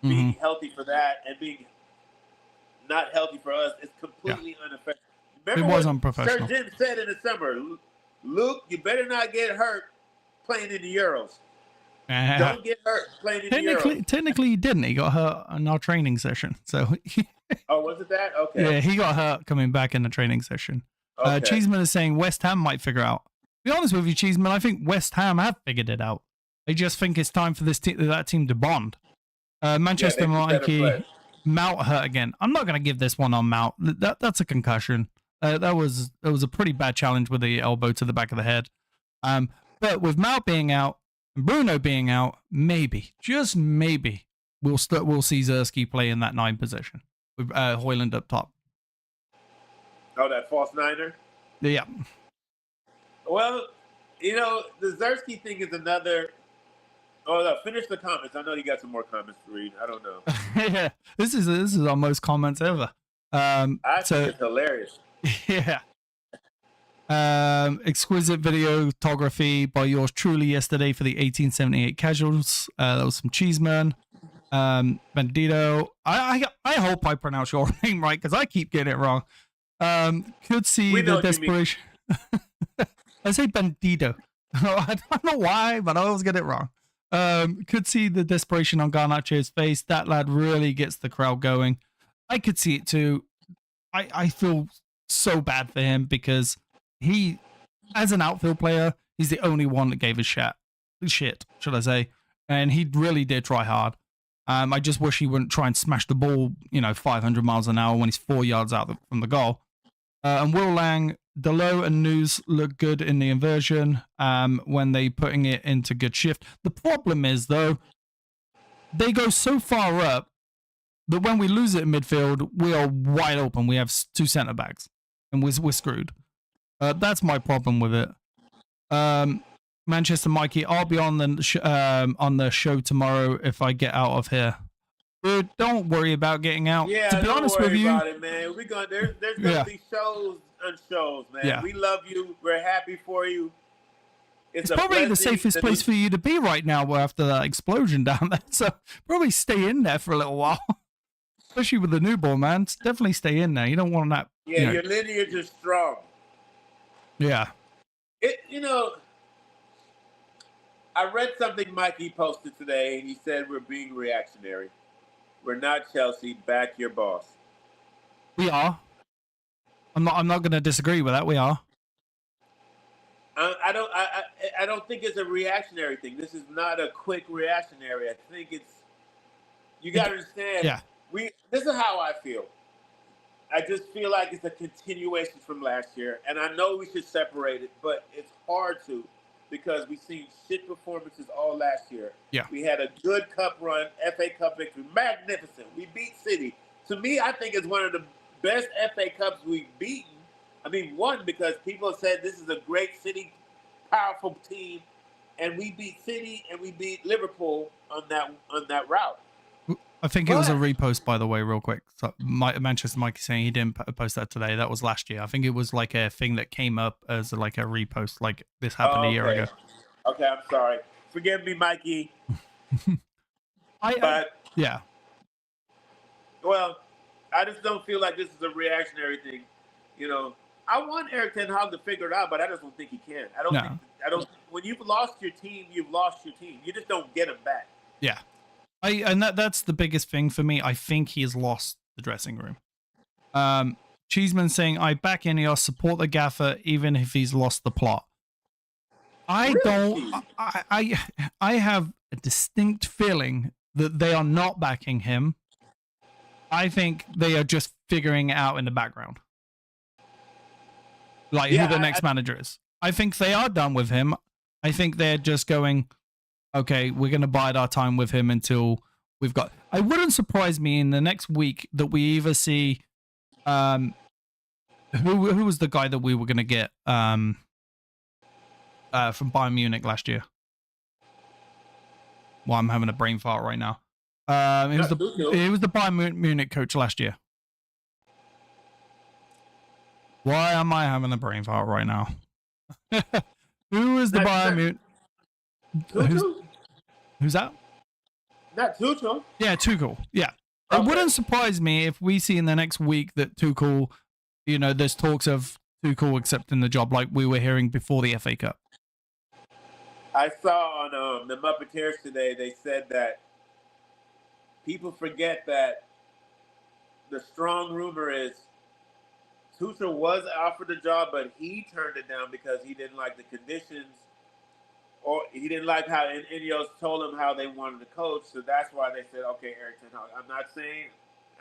being healthy for that and being not healthy for us. It's completely unprofessional. Remember it was what unprofessional. Sir Jim said in the summer, Luke, you better not get hurt playing in the Euros. Don't get hurt playing in the Euros. Technically, he didn't. He got hurt in our training session. So. Oh, was it that? Okay. Yeah, he got hurt coming back in the training session. Okay. Cheeseman is saying West Ham might figure out. To be honest with you, Cheeseman, I think West Ham have figured it out. They just think it's time for that team to bond. Manchester Mikey, Mount hurt again. I'm not going to give this one on Mount. That's a concussion. That was a pretty bad challenge with the elbow to the back of the head. But with Mount being out and Bruno being out, maybe, just maybe, we'll see Ząrski play in that 9 position with Højlund up top. Oh, that false niner? Yeah. Well, the Ząrski thing is another. Oh, no, finish the comments. I know you got some more comments to read. I don't know. Yeah, this is our most comments ever. I think it's hilarious. Yeah. Exquisite videography by yours truly yesterday for the 1878 casuals. That was from Cheeseman. Bandito. I hope I pronounce your name right because I keep getting it wrong. Could see the desperation. I say Bandito. I don't know why, but I always get it wrong. Could see the desperation on Garnacho's face. That lad really gets the crowd going. I could see it too. I feel so bad for him because he, as an outfield player, he's the only one that gave a shit, should I say. And he really did try hard. I just wish he wouldn't try and smash the ball, 500 miles an hour when he's 4 yards out from the goal. And Will Lang, Dalot and News look good in the inversion when they putting it into good shift. The problem is, though, they go so far up that when we lose it in midfield, we are wide open. We have 2 centre backs, and we're screwed. That's my problem with it. Manchester Mikey, I'll be on the show tomorrow if I get out of here. Dude, don't worry about getting out. Yeah, to be honest with you, about it, man. There's gonna be shows and shows, man. Yeah. We love you. We're happy for you. It's probably the safest place for you to be right now after that explosion down there. So probably stay in there for a little while. Especially with the newborn, man. Definitely stay in there. You don't want that. Yeah, your lineage is strong. Yeah. I read something Mikey posted today, and he said we're being reactionary. We're not Chelsea. Back your boss. We are. I'm not going to disagree with that. We are. I don't think it's a reactionary thing. This is not a quick reactionary. I think it's. You got to understand. Yeah. This is how I feel. I just feel like it's a continuation from last year, and I know we should separate it, but it's hard to. Because we've seen shit performances all last year. Yeah. We had a good cup run, FA Cup victory, magnificent. We beat City. To me, I think it's one of the best FA Cups we've beaten. I mean, one, because people said this is a great City powerful team, and we beat City and we beat Liverpool on that route. I think it was a repost, by the way, real quick. So Manchester Mikey saying he didn't post that today. That was last year. I think it was like a thing that came up as like a repost, like this happened a year ago. Okay, I'm sorry. Forgive me, Mikey. Yeah. Well, I just don't feel like this is a reactionary thing. You know, I want Erik Ten Hag to figure it out, but I just don't think he can. I don't. When you've lost your team, you've lost your team. You just don't get them back. Yeah. And that's the biggest thing for me. I think he has lost the dressing room. Cheeseman saying, I back Ineos, support the gaffer, even if he's lost the plot. I have a distinct feeling that they are not backing him. I think they are just figuring it out in the background. Like who the next manager is. I think they are done with him. I think they're just going, okay, we're going to bide our time with him until we've got... I wouldn't surprise me in the next week that we either see... who was the guy that we were going to get from Bayern Munich last year? Well, I'm having a brain fart right now. He was the Bayern Munich coach last year. Why am I having a brain fart right now? Who is the Bayern Munich? Who's that? Not Tuchel. Yeah, Tuchel. Yeah. Okay. It wouldn't surprise me if we see in the next week that Tuchel, you know, there's talks of Tuchel accepting the job like we were hearing before the FA Cup. I saw on the Muppeters today, they said that people forget that the strong rumor is Tuchel was offered the job, but he turned it down because he didn't like the conditions, or he didn't like how Ineos told him how they wanted to coach. So that's why they said, okay, Erik Ten Hag. I'm not saying,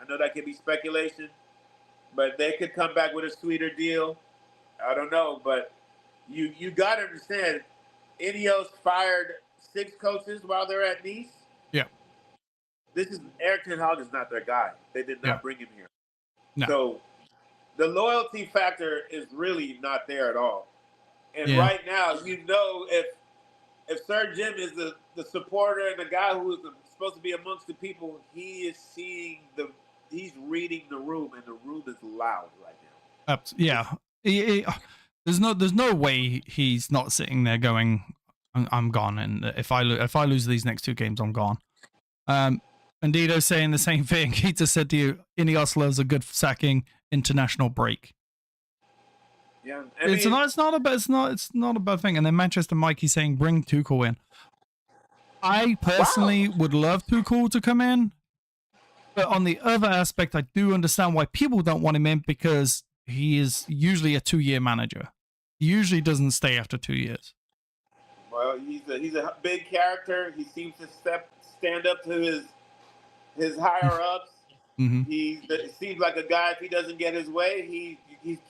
I know that could be speculation, but they could come back with a sweeter deal. I don't know, but you got to understand, Ineos fired 6 coaches while they're at Nice. Yeah. Erik Ten Hag is not their guy. They did not bring him here. No. So the loyalty factor is really not there at all. And right now, you know, if Sir Jim is the supporter and the guy who is supposed to be amongst the people, he is he's reading the room, and the room is loud right now. Yeah. There's no way he's not sitting there going, I'm gone, and if I lose these next 2 games, I'm gone. Bandido saying the same thing. He just said to you, Ineos loves a good sacking international break. Yeah, it's not a bad thing. And then Manchester Mikey saying bring Tuchel in. I personally would love Tuchel to come in, but on the other aspect, I do understand why people don't want him in, because he is usually a 2-year manager. He usually doesn't stay after 2 years. Well, he's a big character. He seems to stand up to his higher ups. Mm-hmm. He seems like a guy, if he doesn't get his way, he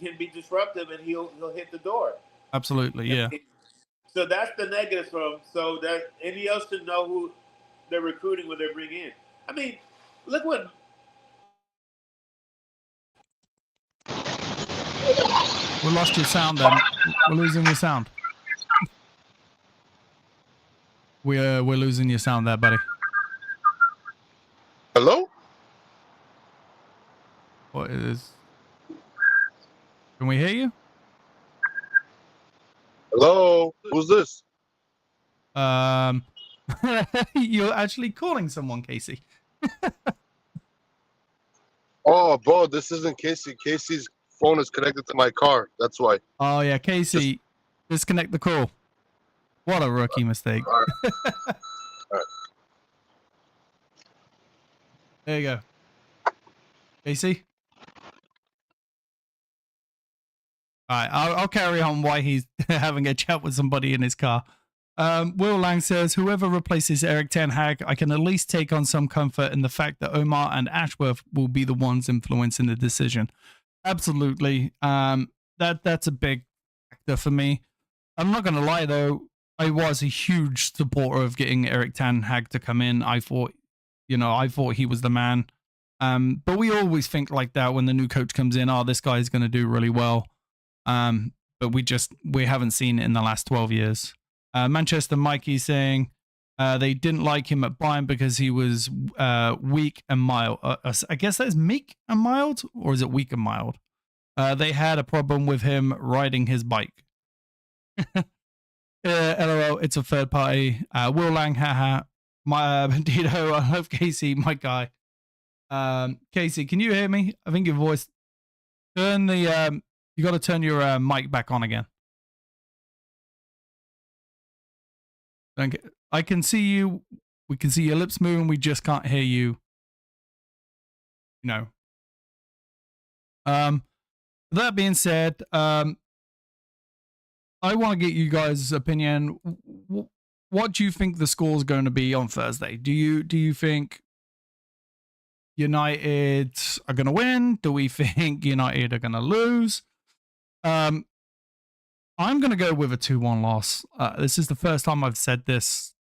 can be disruptive, and he'll hit the door. Absolutely, yeah. So that's the negative for him. So that Ineos should know who they're recruiting when they bring in. I mean, look what. We lost your sound then. We're losing your sound. We're losing your sound there, buddy. Hello? What is... Can we hear you? Hello? Who's this? You're actually calling someone, Casey. Oh, bro, this isn't Casey. Casey's phone is connected to my car. That's why. Oh, yeah, Casey. Disconnect the call. What a rookie mistake. All right. All right. There you go. Casey? All right, I'll carry on why he's having a chat with somebody in his car. Will Lang says, whoever replaces Erik Ten Hag, I can at least take on some comfort in the fact that Omar and Ashworth will be the ones influencing the decision. Absolutely. That's a big factor for me. I'm not going to lie, though. I was a huge supporter of getting Erik Ten Hag to come in. I thought he was the man. But we always think like that when the new coach comes in. Oh, this guy's going to do really well. but we haven't seen it in the last 12 years. Manchester Mikey saying they didn't like him at Bayern because he was weak and mild. I guess that is meek and mild, or is it weak and mild? They had a problem with him riding his bike. LOL, it's a third party. Will Lang, haha. My Bandito, I love Casey, my guy. Casey, can you hear me? I think your voice. Turn the you got to turn your mic back on again. I can see you. We can see your lips moving. We just can't hear you. No. That being said, I want to get you guys' opinion. What do you think the score is going to be on Thursday? Do you think United are going to win? Do we think United are going to lose? I'm going to go with a 2-1 loss. This is the first time I've said this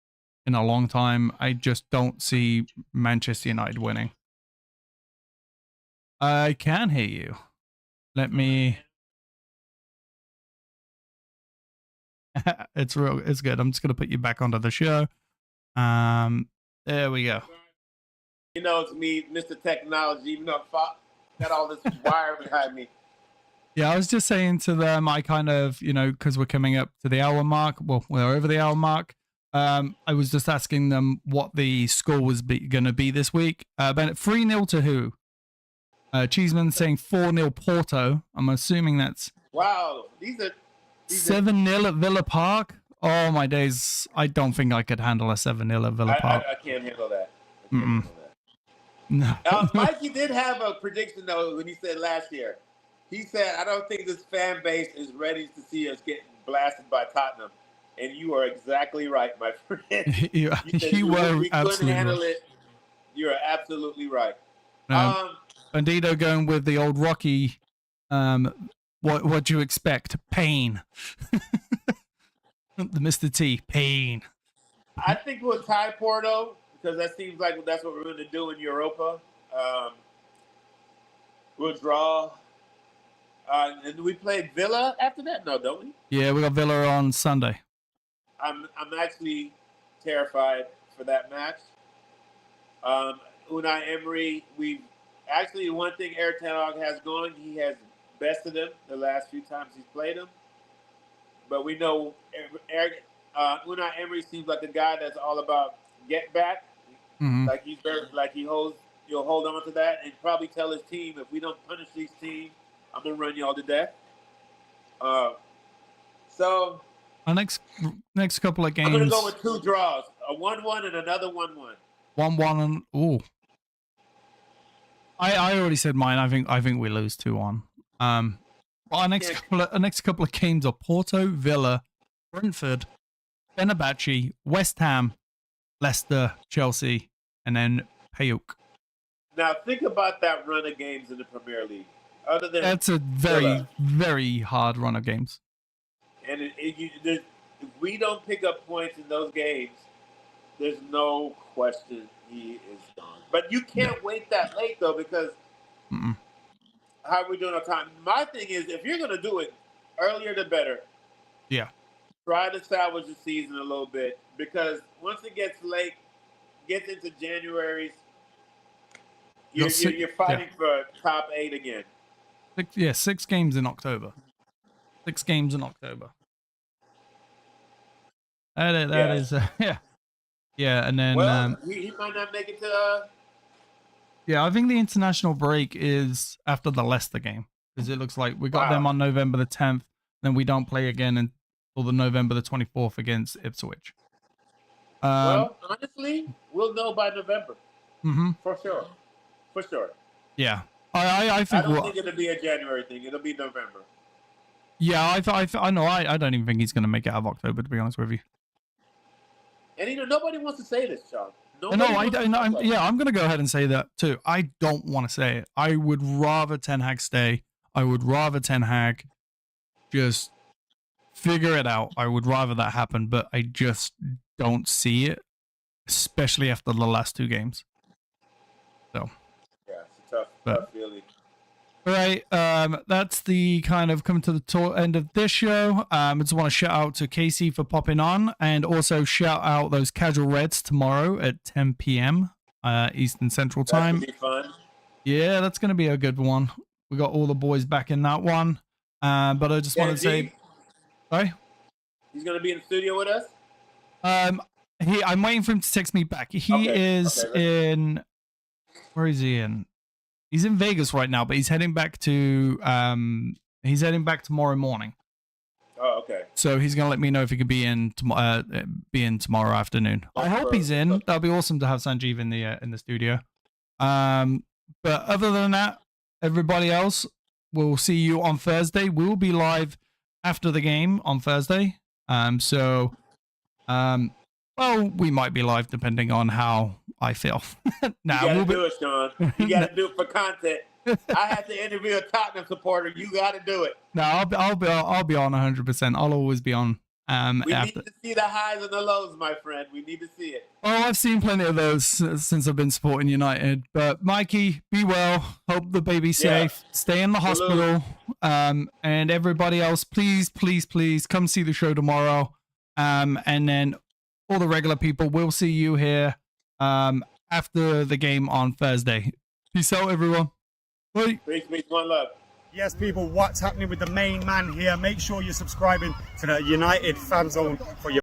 in a long time. I just don't see Manchester United winning. I can hear you. Let me... It's good. I'm just going to put you back onto the show. There we go. You know, it's me, Mr. Technology, even though I got all this wire behind me. Yeah, I was just saying to them, I kind of, because we're coming up to the hour mark. Well, we're over the hour mark. I was just asking them what the score was going to be this week. Bennett, 3-0 to who? Cheeseman saying 4-0 Porto. I'm assuming that's... Wow, these are 7-0 at Villa Park. Oh, my days. I don't think I could handle a 7-0 at Villa Park. I can't handle that. No. Mikey did have a prediction, though, when he said last year. He said, I don't think this fan base is ready to see us get blasted by Tottenham. And you are exactly right, my friend. you were we couldn't handle it. You're absolutely right. Bandito going with the old Rocky. What do you expect? Pain. The Mr. T. Pain. I think we'll tie Porto because that seems like that's what we're going to do in Europa. We'll draw. And we play Villa after that? No, don't we? Yeah, we got Villa on Sunday. I'm actually terrified for that match. Unai Emery, one thing Ten Hag has going, he has bested him the last few times he's played him. But we know Unai Emery seems like a guy that's all about get back. Mm-hmm. He'll hold on to that and probably tell his team, if we don't punish these teams, I'm gonna run y'all to death. So our next couple of games, I'm gonna go with 2 draws, a 1-1 and another 1-1. 1-1 and ooh. I already said mine. I think we lose 2-1. Our next couple of games are Porto, Villa, Brentford, Fenerbahce, West Ham, Leicester, Chelsea, and then PAOK. Now think about that run of games in the Premier League. Other than that's a very, very hard run of games. And if we don't pick up points in those games, there's no question he is gone. But you can't wait that late, though, because how are we doing our time? My thing is, if you're going to do it, earlier the better. Yeah. Try to salvage the season a little bit, because once it gets late, gets into January, you're fighting for top 8 again. 6 games in October. 6 games in October. That is yeah, and then he might not make it to. Yeah, I think the international break is after the Leicester game, because it looks like we got them on November the 10th. Then we don't play again until the November the 24th against Ipswich. Well, honestly, we'll know by November. For sure. Yeah. I think don't think it'll be a January thing. It'll be November. Yeah, I know. I don't even think he's going to make it out of October, to be honest with you. And nobody wants to say this, Sean. I'm going to go ahead and say that too. I don't want to say it. I would rather Ten Hag stay. I would rather Ten Hag just figure it out. I would rather that happen, but I just don't see it, especially after the last 2 games. So. Yeah, it's a tough feeling. All right, that's the kind of coming to the end of this show. I just want to shout out to Casey for popping on, and also shout out those Casual Reds tomorrow at 10 p.m. Eastern Central Time. That should be fun. Yeah, that's going to be a good one. We got all the boys back in that one. But I just want to say, sorry, he's going to be in the studio with us. I'm waiting for him to text me back. He is in. Where is he in? He's in Vegas right now, but he's heading back to tomorrow morning. Oh, okay. So he's gonna let me know if he could be in tomorrow afternoon. I hope he's in. That'll be awesome to have Sanjeev in the studio. But other than that, everybody else, we'll see you on Thursday. We'll be live after the game on Thursday. Well, we might be live depending on how I feel. Now you gotta do it, Sean. You gotta do it for content. I have to interview a Tottenham supporter. You gotta do it. No, I'll be on 100%. I'll always be on. We need to see the highs and the lows, my friend. We need to see it. Oh, I've seen plenty of those since I've been supporting United. But Mikey, be well. Hope the baby's safe. Stay in the hospital. And everybody else, please, please, please come see the show tomorrow. And then all the regular people, we'll see you here after the game on Thursday. Peace out, everyone. Bye. Peace, one love. Yes, people, what's happening with the main man here? Make sure you're subscribing to the United Fan Zone for your